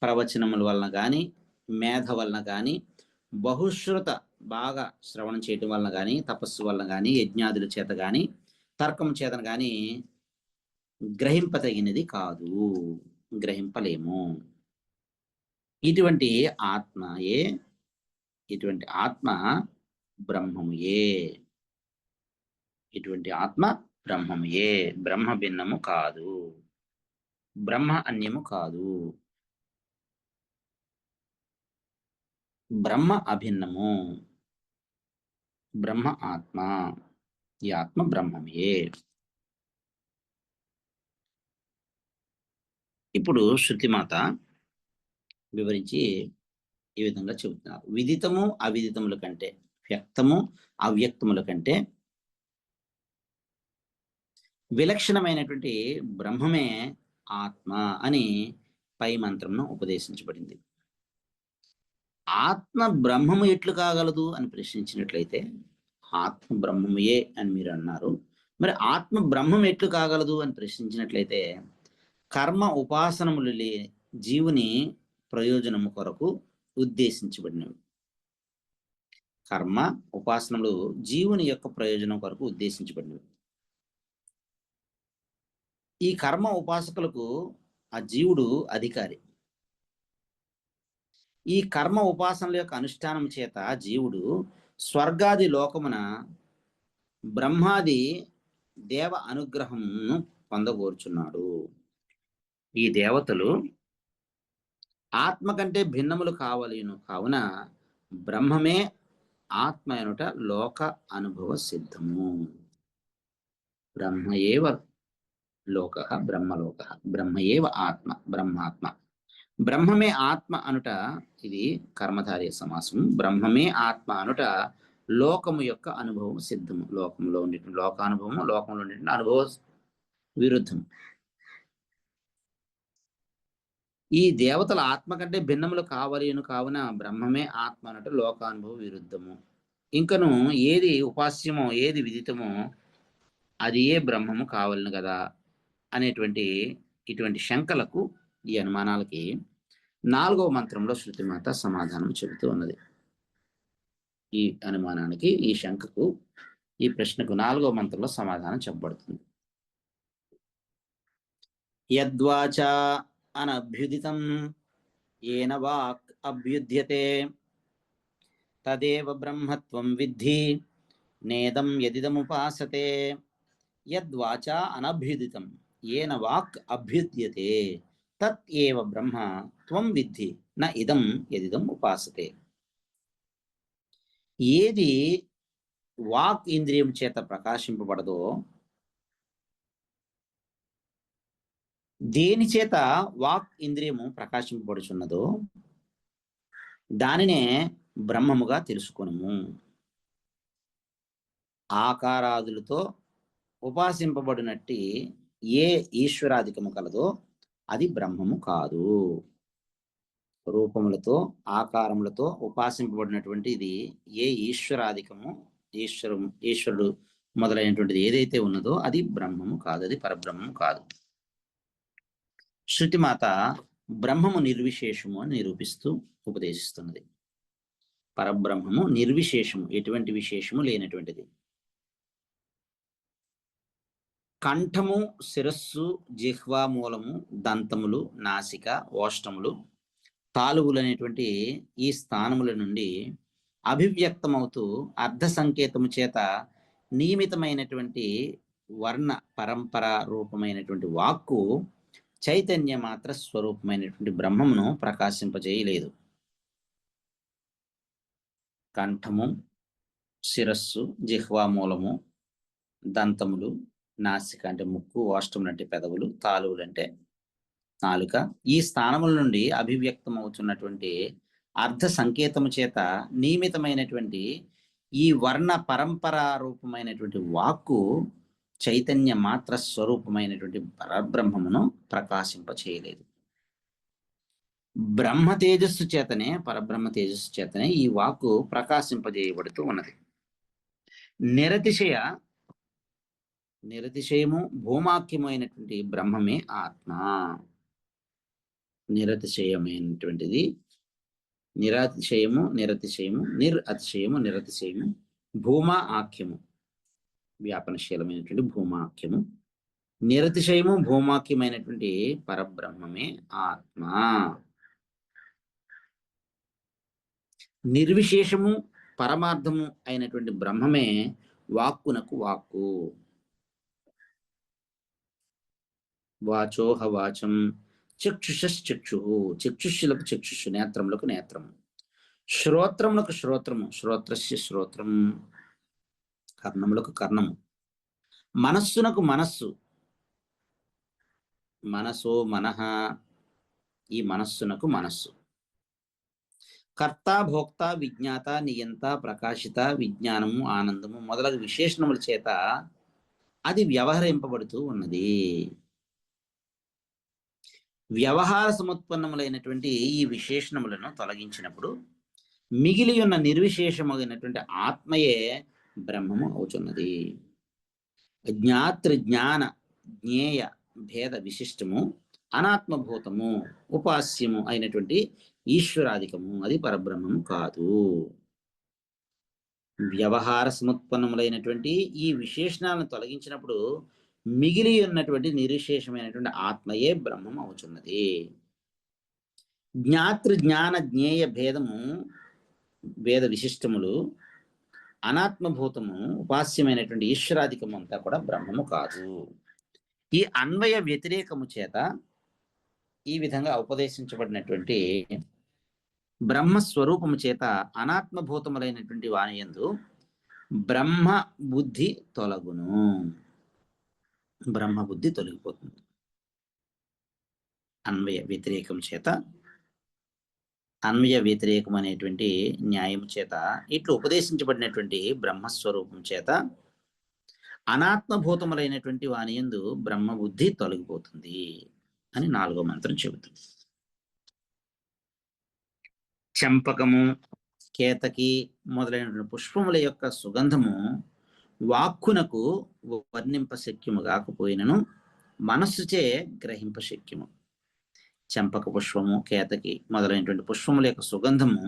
ప్రవచనముల వలన కానీ, మేధ వలన కానీ, బహుశ్రుత బాగా శ్రవణం చేయటం వలన కానీ, తపస్సు వలన కానీ, యజ్ఞాదుల చేత కానీ, తర్కం చేతను కానీ గ్రహింపతగినది కాదు, గ్రహింపలేము. ఇటువంటి ఆత్మ బ్రహ్మముయే. ఇటువంటి ఆత్మ బ్రహ్మముయే. బ్రహ్మ భిన్నము కాదు, బ్రహ్మ అన్యము కాదు, బ్రహ్మ అభిన్నము. బ్రహ్మ ఆత్మ. ఈ ఆత్మ బ్రహ్మమే. ఇప్పుడు శృతిమాత వివరించి ఈ విధంగా చెబుతున్నారు. విదితము అవిదితముల కంటే, వ్యక్తము అవ్యక్తముల కంటే విలక్షణమైనటువంటి బ్రహ్మమే ఆత్మ అని పై మంత్రంను ఉపదేశించబడింది. ఆత్మ బ్రహ్మము ఎట్లు కాగలదు అని ప్రశ్నించినట్లయితే, ఆత్మ బ్రహ్మముయే అని మీరు అన్నారు. మరి ఆత్మ బ్రహ్మం ఎట్లు కాగలదు అని ప్రశ్నించినట్లయితే, కర్మ ఉపాసనములు జీవుని ప్రయోజనము కొరకు ఉద్దేశించబడినవి. కర్మ ఉపాసనలు జీవుని యొక్క ప్రయోజనం కొరకు ఉద్దేశించబడినవి. ఈ కర్మ ఉపాసకులకు ఆ జీవుడు అధికారి. ఈ కర్మ ఉపాసనల యొక్క అనుష్ఠానం చేత జీవుడు స్వర్గాది లోకమున బ్రహ్మాది దేవ అనుగ్రహమును పొందగోరుచున్నాడు. ఈ దేవతలు ఆత్మ కంటే భిన్నములు కావున బ్రహ్మమే ఆత్మ అనుట లోక అనుభవ సిద్ధము. బ్రహ్మయేవ లోక బ్రహ్మలోక బ్రహ్మయేవ ఆత్మ బ్రహ్మాత్మ. బ్రహ్మమే ఆత్మ అనుట ఇది కర్మధారయ సమాసం. బ్రహ్మమే ఆత్మ అనుట లోకము యొక్క అనుభవం సిద్ధము. లోకంలో ఉండేటువంటి లోకానుభవము, లోకంలో ఉండేటువంటి అనుభవ విరుద్ధం. ఈ దేవతల ఆత్మ కంటే భిన్నములు కావున బ్రహ్మమే ఆత్మ అన్నట్టు లోకానుభవ విరుద్ధము. ఇంకను ఏది ఉపాస్యమో ఏది విదితమో అది ఏ బ్రహ్మము కావాలను కదా అనేటువంటి ఇటువంటి శంకలకు, ఈ అనుమానాలకి 4వ మంత్రంలో శృతిమాత సమాధానం చెబుతూ ఉన్నది. ఈ అనుమానానికి, ఈ శంకకు, ఈ ప్రశ్నకు 4వ మంత్రంలో సమాధానం చెప్పబడుతుంది. యద్వాచా అనభ్యుదితం ఏన వాక్ అభ్యుధ్యతే తదేవ బ్రహ్మత్వం విద్ధి నేదం యదిదముపాసతే. యద్వాచా అనభ్యుదితం ఏన వాక్ అభ్యుధ్యతే తత్ ఏవ బ్రహ్మ త్వం విద్ధి న ఇదం యదిదం ఉపాసతే. ఏది వాక్ ఇంద్రియం చేత ప్రకాశింపబడదో, దేని చేత వాక్ ఇంద్రియము ప్రకాశింపబడుచున్నదో దానినే బ్రహ్మముగా తెలుసుకొనుము. ఆకారాదులతో ఉపాసింపబడినట్టి ఏ ఈశ్వరాధికము కలదో అది బ్రహ్మము కాదు. రూపములతో ఆకారములతో ఉపాసింపబడినటువంటి ఇది ఏ ఈశ్వరాధికము, ఈశ్వరుడు మొదలైనటువంటిది ఏదైతే ఉన్నదో అది బ్రహ్మము కాదు, అది పరబ్రహ్మము కాదు. శృతిమాత బ్రహ్మము నిర్విశేషము అని నిరూపిస్తూ ఉపదేశిస్తున్నది. పరబ్రహ్మము నిర్విశేషము, ఎటువంటి విశేషము లేనటువంటిది. కంఠము, శిరస్సు, జిహ్వా మూలము, దంతములు, నాసిక, ఓష్టములు, తాలువులు అనేటువంటి ఈ స్థానముల నుండి అభివ్యక్తమవుతూ అర్ధ సంకేతము చేత నియమితమైనటువంటి వర్ణ పరంపర రూపమైనటువంటి వాక్కు చైతన్య మాత్ర స్వరూపమైనటువంటి బ్రహ్మమును ప్రకాశింపజేయలేదు. కంఠము, శిరస్సు, జిహ్వా మూలము, దంతములు, నాసిక అంటే ముక్కు, ఓష్టములు అంటే పెదవులు, తాలువులు అంటే నాలుక, ఈ స్థానముల నుండి అభివ్యక్తమవుతున్నటువంటి అర్ధ సంకేతము చేత నియమితమైనటువంటి ఈ వర్ణ పరంపర రూపమైనటువంటి వాక్కు చైతన్య మాత్ర స్వరూపమైనటువంటి పరబ్రహ్మమును ప్రకాశింప చేయలేదు. బ్రహ్మ తేజస్సు చేతనే, పరబ్రహ్మ తేజస్సు చేతనే ఈ వాక్కు ప్రకాశింపజేయబడుతూ ఉన్నది. నిరతిశయము భూమాఖ్యమైనటువంటి బ్రహ్మమే ఆత్మ. నిరతిశయమైనటువంటిది, నిరతిశయము, నిరతిశయము, భూమా ఆఖ్యము, వ్యాపనశీలమైనటువంటి భూమాఖ్యము, నిరతిశయము భూమాఖ్యమైనటువంటి పరబ్రహ్మమే ఆత్మ. నిర్విశేషము పరమార్థము అయినటువంటి బ్రహ్మమే వాక్కునకు వాక్కు. వాచోహ వాచం, చక్షుషశ్చక్షు, చక్షుష్యులకు చక్షుషు, నేత్రములకు నేత్రము, శ్రోత్రములకు శ్రోత్రము, శ్రోత్రస్య శ్రోత్రం, కర్ణములకు కర్ణము, మనస్సునకు మనస్సు, మనసో మనః, ఈ మనస్సునకు మనస్సు, కర్త, భోక్త, విజ్ఞాత, నియంత, ప్రకాశిత, విజ్ఞానము, ఆనందము మొదలగు విశేషణముల చేత అది వ్యవహరింపబడుతూ ఉన్నది. వ్యవహార సముత్పన్నములైనటువంటి ఈ విశేషణములను తొలగించినప్పుడు మిగిలి ఉన్న నిర్విశేషమైనటువంటి ఆత్మయే బ్రహ్మము అవుతున్నది. జ్ఞాతృ జ్ఞాన జ్ఞేయ భేద విశిష్టము అనాత్మభూతము ఉపాస్యము అయినటువంటి ఈశ్వరాధికము అది పరబ్రహ్మము కాదు. వ్యవహార సముత్పన్నములైనటువంటి ఈ విశేషణాలను తొలగించినప్పుడు మిగిలి ఉన్నటువంటి నిర్విశేషమైనటువంటి ఆత్మయే బ్రహ్మం అవుతున్నది. జ్ఞాతృ జ్ఞాన జ్ఞేయ భేదము భేద విశిష్టములు అనాత్మభూతము ఉపాస్యమైనటువంటి ఈశ్వరాధికము అంతా కూడా బ్రహ్మము కాదు. ఈ అన్వయ వ్యతిరేకము చేత ఈ విధంగా ఉపదేశించబడినటువంటి బ్రహ్మస్వరూపము చేత అనాత్మభూతములైనటువంటి వానియందు బ్రహ్మ బుద్ధి తొలగును. బ్రహ్మ బుద్ధి తొలగిపోతుంది. అన్వయ వ్యతిరేకం చేత, అన్వయ వ్యతిరేకం అనేటువంటి న్యాయం చేత ఇట్లు ఉపదేశించబడినటువంటి బ్రహ్మస్వరూపం చేత అనాత్మభూతములైనటువంటి వానియందు బ్రహ్మ బుద్ధి తొలగిపోతుంది అని 4వ మంత్రం చెబుతుంది. చంపకము, కేతకి మొదలైనటువంటి పుష్పముల యొక్క సుగంధము వాక్కునకు వర్ణింప శక్యము కాకపోయినను మనస్సుచే గ్రహింప శక్యము. చంపక పుష్పము, కేతకి మొదలైనటువంటి పుష్పముల యొక్క సుగంధము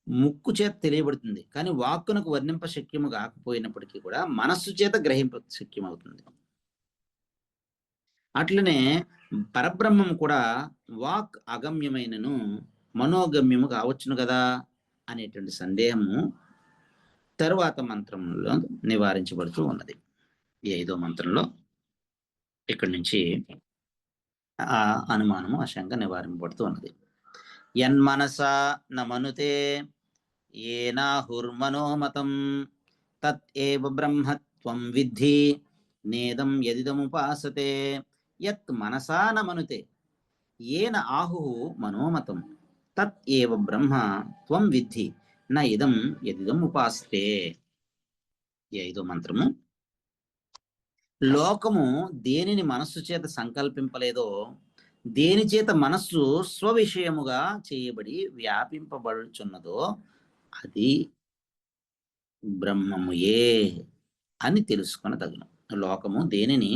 ముక్కు చేత తెలియబడుతుంది, కానీ వాక్కునకు వర్ణింప శక్యము కాకపోయినప్పటికీ కూడా మనస్సు చేత గ్రహింప శక్యం అవుతుంది. అట్లనే పరబ్రహ్మము కూడా వాక్ అగమ్యమైనను మనోగమ్యము కావచ్చును కదా అనేటువంటి సందేహము తరువాత మంత్రంలో నివారించబడుతూ ఉన్నది. ఈ 5వ మంత్రంలో ఇక్కడి నుంచి ఆ అనుమానము, ఆ శంక నివారింపబడుతూ ఉన్నది. యన్మనసా నమనుతే ఏనాహుర్మనోమతం తత్ ఏవ బ్రహ్మత్వం విద్ధి నేదం యదిదముపాసతే. యత్ మనసా నమనుతే ఏన ఆహు మనోమతం తత్ ఏవ బ్రహ్మ త్వం విద్ధి న ఇదం యదిదం ఉపాసతే. ఈ 5వ మంత్రము లోకము దేనిని మనస్సు చేత సంకల్పింపలేదో, దేని చేత మనస్సు స్వవిషయముగా చేయబడి వ్యాపింపబడుచున్నదో అది బ్రహ్మముయే అని తెలుసుకొనదగును. లోకము దేనిని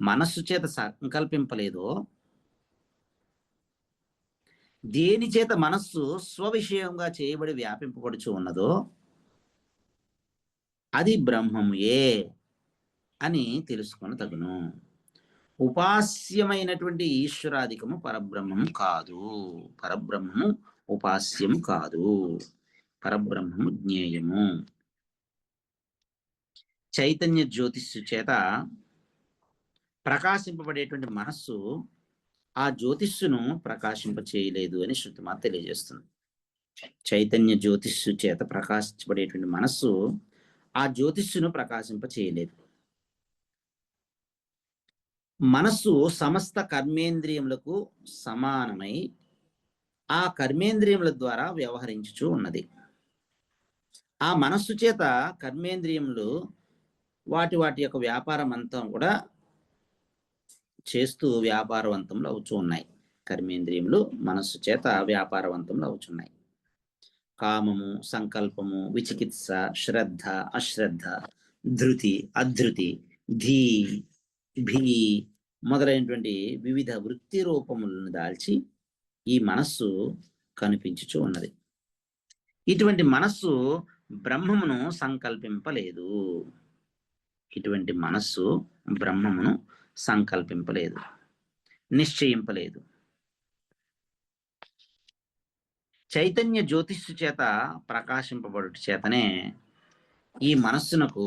మనస్సు చేత సంకల్పింపలేదో, దేని చేత మనస్సు స్వవిషయంగా చేయబడి వ్యాపింపబడుచు ఉన్నదో అది బ్రహ్మముయే అని తెలుసుకొనదగును. ఉపాస్యమైనటువంటి ఈశ్వరాధికము పరబ్రహ్మము కాదు. పరబ్రహ్మము ఉపాస్యము కాదు. పరబ్రహ్మము జ్ఞేయము. చైతన్య జ్యోతిస్సు చేత ప్రకాశింపబడేటువంటి మనస్సు ఆ జ్యోతిస్సును ప్రకాశింప చేయలేదు అని శృతిమాత తెలియజేస్తుంది. చైతన్య జ్యోతిస్సు చేత ప్రకాశించబడేటువంటి మనస్సు ఆ జ్యోతిస్సును ప్రకాశింప చేయలేదు. మనస్సు సమస్త కర్మేంద్రియములకు సమానమై ఆ కర్మేంద్రియముల ద్వారా వ్యవహరించుచూ ఉన్నది. ఆ మనస్సు చేత కర్మేంద్రియములు వాటి వాటి యొక్క వ్యాపారం అంతా కూడా చేస్తూ వ్యాపారవంతంలో అవుతూ ఉన్నాయి. కర్మేంద్రియములు మనస్సు చేత వ్యాపారవంతంలో అవుతున్నాయి. కామము, సంకల్పము, విచికిత్స, శ్రద్ధ, అశ్రద్ధ, ధృతి, అధృతి, ధీ, భీ మొదలైనటువంటి వివిధ వృత్తి రూపములను దాల్చి ఈ మనస్సు కనిపించుచూ ఉన్నది. ఇటువంటి మనస్సు బ్రహ్మమును సంకల్పింపలేదు. ఇటువంటి మనస్సు బ్రహ్మమును సంకల్పింపలేదు, నిశ్చయింపలేదు. చైతన్య జ్యోతిష్సు చేత ప్రకాశింపబడుట చేతనే ఈ మనస్సునకు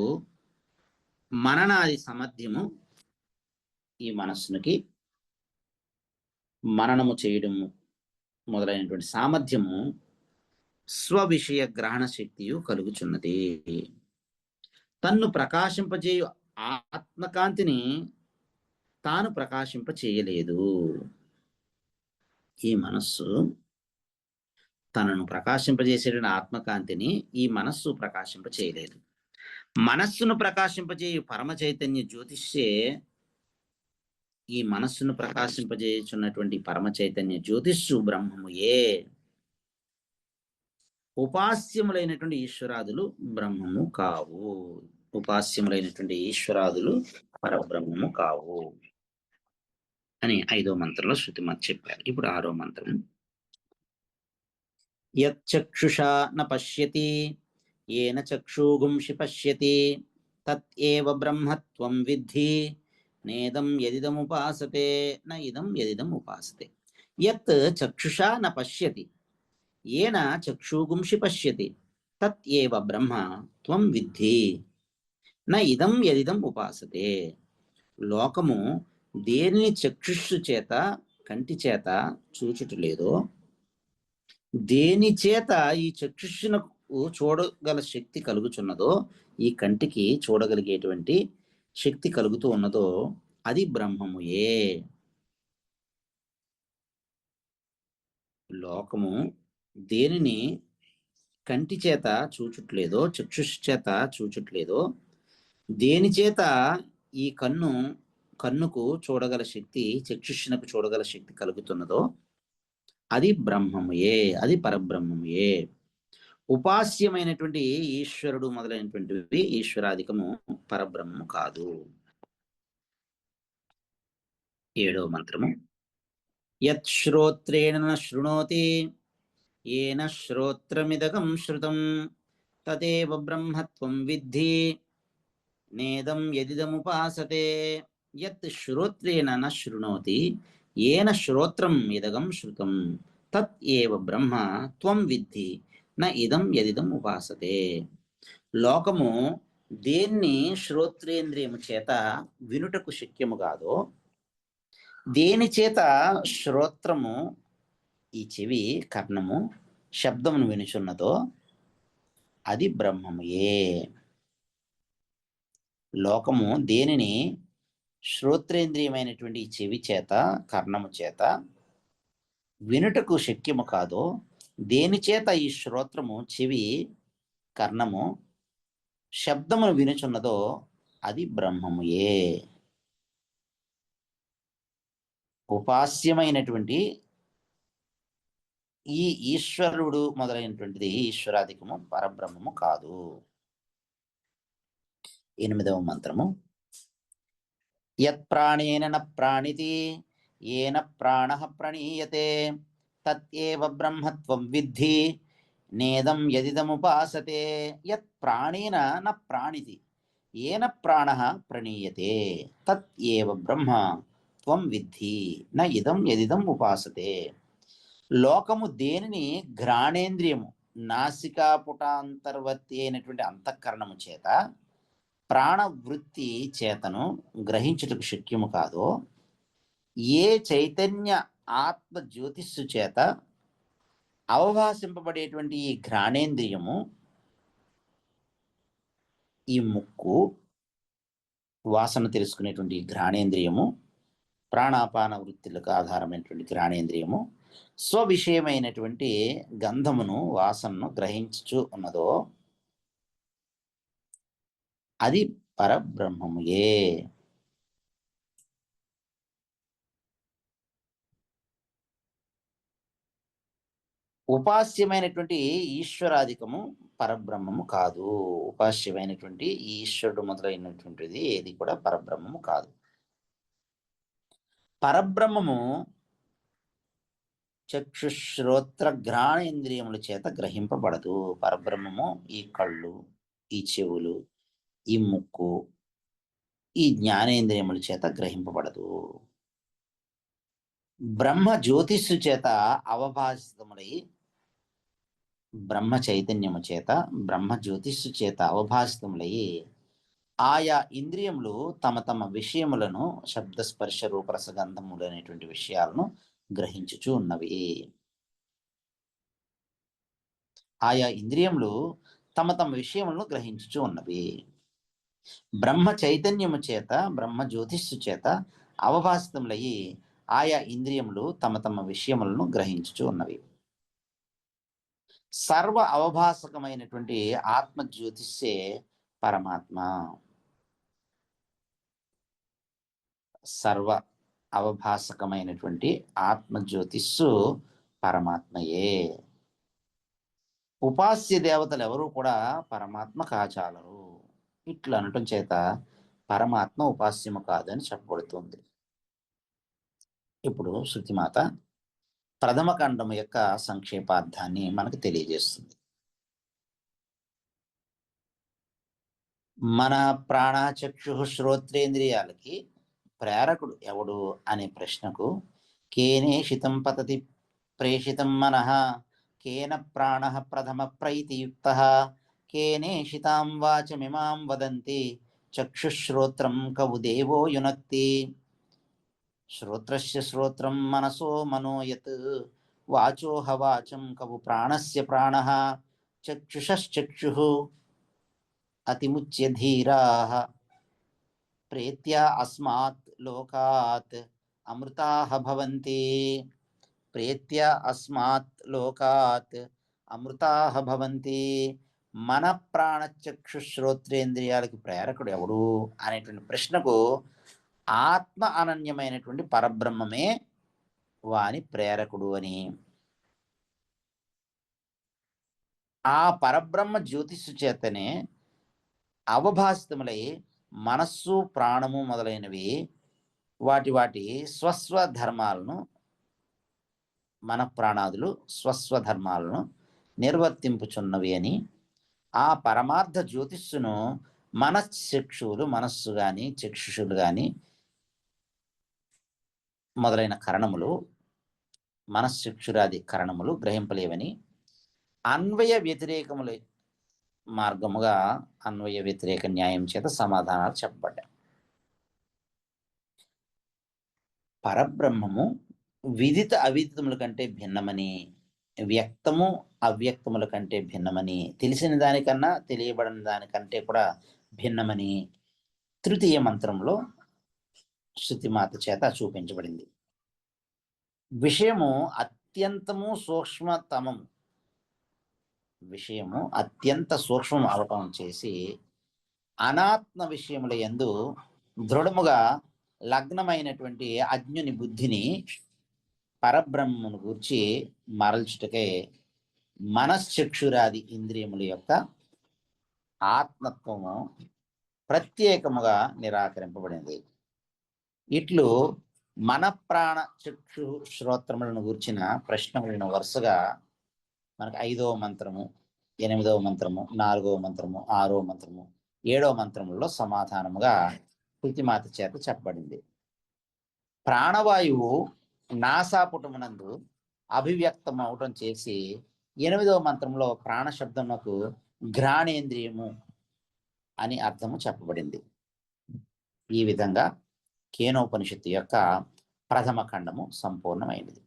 మననాది సామర్థ్యము, ఈ మనస్సునికి మననము చేయడము మొదలైనటువంటి సామర్థ్యము, స్వవిషయ గ్రహణ శక్తియు కలుగుచున్నది. తన్ను ప్రకాశింపజేయు ఆత్మకాంతిని తాను ప్రకాశింప చేయలేదు. ఈ మనస్సు తనను ప్రకాశింపజేసేటువంటి ఆత్మకాంతిని ఈ మనస్సు ప్రకాశింప చేయలేదు. మనస్సును ప్రకాశింపజేయు పరమ చైతన్య జ్యోతిష్యే ఈ మనస్సును ప్రకాశింపజేయుచున్నటువంటి పరమ చైతన్య జ్యోతిష్సు బ్రహ్మముయే. ఉపాస్యములైనటువంటి ఈశ్వరాదులు బ్రహ్మము కావు. ఉపాస్యములైనటువంటి ఈశ్వరాదులు పరబ్రహ్మము కావు. అని 5వ మంత్రంలో శృతిమతి చెప్పారు. ఇప్పుడు 6వ మంత్రం. యచ్చక్షుషా న పశ్యతి ఏన చక్షుగుంషి పశ్యతి తత్ ఏవ బ్రహ్మత్వం విద్ధి నేదం యదిదముపాసతే న ఇదం యదిదం ఉపాసతే. యత్ చక్షుషా న పశ్యతి ఏన చక్షుగుంషి పశ్యతి తత్ ఏవ బ్రహ్మ త్వం విద్ధి న ఇదం యదిదం ఉపాసతే. లోకము దేనిని చక్షుషు చేత కంటి చేత చూచుట లేదో, దేని చేత ఈ చక్షుషునకు చూడగల శక్తి కలుగుచున్నదో, ఈ కంటికి చూడగలిగేటువంటి శక్తి కలుగుతూ ఉన్నదో అది బ్రహ్మముయే. లోకము దేనిని కంటి చేత చూచుట్లేదో, చక్షుష్ చేత చూచుట్లేదో, దేని చేత ఈ కన్నుకు చూడగల శక్తి, చక్షుష్నకు చూడగల శక్తి కలుగుతున్నదో అది బ్రహ్మముయే, అది పరబ్రహ్మముయే. ఉపాస్యమైనటువంటి ఈశ్వరుడు మొదలైనటువంటివి ఈశ్వరాధికము పరబ్రహ్మము కాదు. 7వ మంత్రము. యత్ శ్రోత్రేణ న శృణోతి ఏన శ్రోత్రమిదగం శృతం తదేవ బ్రహ్మత్వం విద్ధి నేదం యదిదముపాసతే. యత్ శ్రోత్రేణ న శృణోతి ఏన శ్రోత్రం ఇదగం శృతం తత్ ఏవ బ్రహ్మ త్వం విద్ధి న ఇదం యదిదం ఉపాసతే. లోకము దేన్ని శ్రోత్రేంద్రియము చేత వినుటకు శక్యము కాదో, దేని చేత శ్రోత్రము ఈ చెవి కర్ణము శబ్దమును వినుచున్నదో అది బ్రహ్మముయే. లోకము దేనిని శ్రోత్రేంద్రియమైనటువంటి చెవి చేత కర్ణము చేత వినుటకు శక్యము కాదో, దేని చేత ఈ శ్రోత్రము చెవి కర్ణము శబ్దమును వినుచున్నదో అది బ్రహ్మముయే. ఉపాస్యమైనటువంటి ఈ ఈశ్వరుడు మొదలైనటువంటిది ఈశ్వరాధికము పరబ్రహ్మము కాదు. 8వ మంత్రము. యత్ ప్రాణేన న ప్రాణితి ఏన ప్రాణః ప్రణీయతే తత్యేవ బ్రహ్మత్వం విద్ధి నేదం యదిదముపాసతే. యత్ ప్రాణేన న ప్రాణితి ఏన ప్రాణః ప్రణీయతే తత్ ఏవ బ్రహ్మ త్వం విద్ధి న ఇదం యదిదం ఉపాసతే. లోకము దేనిని ఘ్రాణేంద్రియము నాసికాపుటాంతర్వర్తి అయినటువంటి అంతఃకరణము చేత ప్రాణవృత్తి చేతను గ్రహించుటకు శక్యము కాదో, ఏ చైతన్య ఆత్మ జ్యోతిస్సు చేత అవభాషింపబడేటువంటి ఈ ఘ్రాణేంద్రియము, ఈ ముక్కు వాసన తెలుసుకునేటువంటి ఘ్రాణేంద్రియము, ప్రాణాపాన వృత్తులకు ఆధారమైనటువంటి ఘ్రాణేంద్రియము స్వవిషయమైనటువంటి గంధమును వాసనను గ్రహించుచు ఉన్నదో అది పరబ్రహ్మముయే. ఉపాస్యమైనటువంటి ఈశ్వరాధికము పరబ్రహ్మము కాదు. ఉపాస్యమైనటువంటి ఈశ్వరుడు మొదలైనటువంటిది ఏది కూడా పరబ్రహ్మము కాదు. పరబ్రహ్మము చక్షుశ్రోత్ర ఘ్రాణేంద్రియముల చేత గ్రహింపబడదు. పరబ్రహ్మము ఈ కళ్ళు, ఈ చెవులు, ఈ ముక్కు, ఈ జ్ఞానేంద్రియముల చేత గ్రహింపబడదు. బ్రహ్మ జ్యోతిస్సు చేత అవభాసితములై, బ్రహ్మ చైతన్యము చేత బ్రహ్మ జ్యోతిస్సు చేత అవభాసితములై ఆయా ఇంద్రియములు తమ తమ విషయములను శబ్దస్పర్శ రూపరసగంధములు అనేటువంటి విషయాలను గ్రహించుచు ఉన్నవి. ఆయా ఇంద్రియములు తమ తమ విషయములను గ్రహించుచు ఉన్నవి. బ్రహ్మ చైతన్యము చేత బ్రహ్మ జ్యోతిస్సు చేత అవభాసితములయ్యి ఆయా ఇంద్రియములు తమ తమ విషయములను గ్రహించుచు ఉన్నవి. సర్వ అవభాసకమైనటువంటి ఆత్మ జ్యోతిస్సే పరమాత్మ. సర్వ అవభాసకమైనటువంటి ఆత్మ జ్యోతిస్సు పరమాత్మయే. ఉపాస్య దేవతలు ఎవరు కూడా పరమాత్మ కాచాలరు. ఇట్లా అనటం చేత పరమాత్మ ఉపాస్యము కాదని చెప్పబడుతుంది. ఇప్పుడు శృతిమాత ప్రథమ ఖండం యొక్క సంక్షేపార్థాన్ని మనకు తెలియజేస్తుంది. మన ప్రాణచక్షు శ్రోత్రేంద్రియాలకి ప్రేరకుడు ఎవడు అనే ప్రశ్నకు కేనేషితం పతతి ప్రేషితం మనః కేన ప్రాణ ప్రథమ ప్రైతియుక్త కేనేషితాం వాచమిమాం వదంతి చక్షుశ్రోత్రం కవు దేవో యునక్తి. శ్రోత్రస్య శ్రోత్రం మనసో మనోయత్ వాచోహ వాచం కవు ప్రాణస్య ప్రాణః చక్షుషశ్చక్షుః అతిముచ్య ధీరాః ప్రేత్యా అస్మాత్ లోకాత్ అమృతాః భవంతి. ప్రేత్యా అస్మాత్ లోకాత్ అమృతాః భవంతి. మన ప్రాణచక్షు శ్రోత్రేంద్రియాలకి ప్రేరకుడు ఎవడు అనేటువంటి ప్రశ్నకు ఆత్మ అనన్యమైనటువంటి పరబ్రహ్మమే వాని ప్రేరకుడు అని, ఆ పరబ్రహ్మ జ్యోతిష్సు చేతనే అవభాసితములై మనస్సు ప్రాణము మొదలైనవి వాటి వాటి స్వస్వధర్మాలను, మన ప్రాణాదులు స్వస్వధర్మాలను నిర్వర్తింపుచున్నవి అని, ఆ పరమార్థ జ్యోతిష్సును మనశ్చక్షువులు, మనస్సు కానీ చక్షుషులు కానీ మొదలైన కరణములు, మనశ్చక్షురాది కరణములు గ్రహింపలేవని అన్వయ వ్యతిరేకముల మార్గముగా అన్వయ వ్యతిరేక న్యాయం చేత సమాధానాలు చెప్పబడ్డాయి. పరబ్రహ్మము విదిత అవిదితముల కంటే భిన్నమని, వ్యక్తము అవ్యక్తముల కంటే భిన్నమని, తెలిసిన దానికన్నా తెలియబడిన దానికంటే కూడా భిన్నమని తృతీయ మంత్రంలో శృతిమాత చేత చూపించబడింది. విషయము అత్యంతము సూక్ష్మతమము, విషయము అత్యంత సూక్ష్మం అవటం చేసి అనాత్మ విషయముల యందు దృఢముగా లగ్నమైనటువంటి అజ్ఞుని బుద్ధిని పరబ్రహ్మను గూర్చి మరల్చుటకే మనశ్చక్షురాది ఇంద్రియముల యొక్క ఆత్మత్వము ప్రత్యేకముగా నిరాకరింపబడింది. ఇట్లు మన ప్రాణ చక్షు శ్రోత్రములను గూర్చిన ప్రశ్నలను వరుసగా మనకు 5వ మంత్రము, 8వ మంత్రము, 4వ మంత్రము, 6వ మంత్రము, 7వ మంత్రములలో సమాధానముగా శృతిమాత చేత చెప్పబడింది. ప్రాణవాయువు నాసాపుటమునందు అభివ్యక్తం అవటం చేసి 8వ మంత్రంలో ప్రాణశబ్దమునకు ఘ్రాణేంద్రియము అని అర్థము చెప్పబడింది. ఈ విధంగా కేనోపనిషత్తు యొక్క ప్రథమ ఖండము సంపూర్ణమైనది.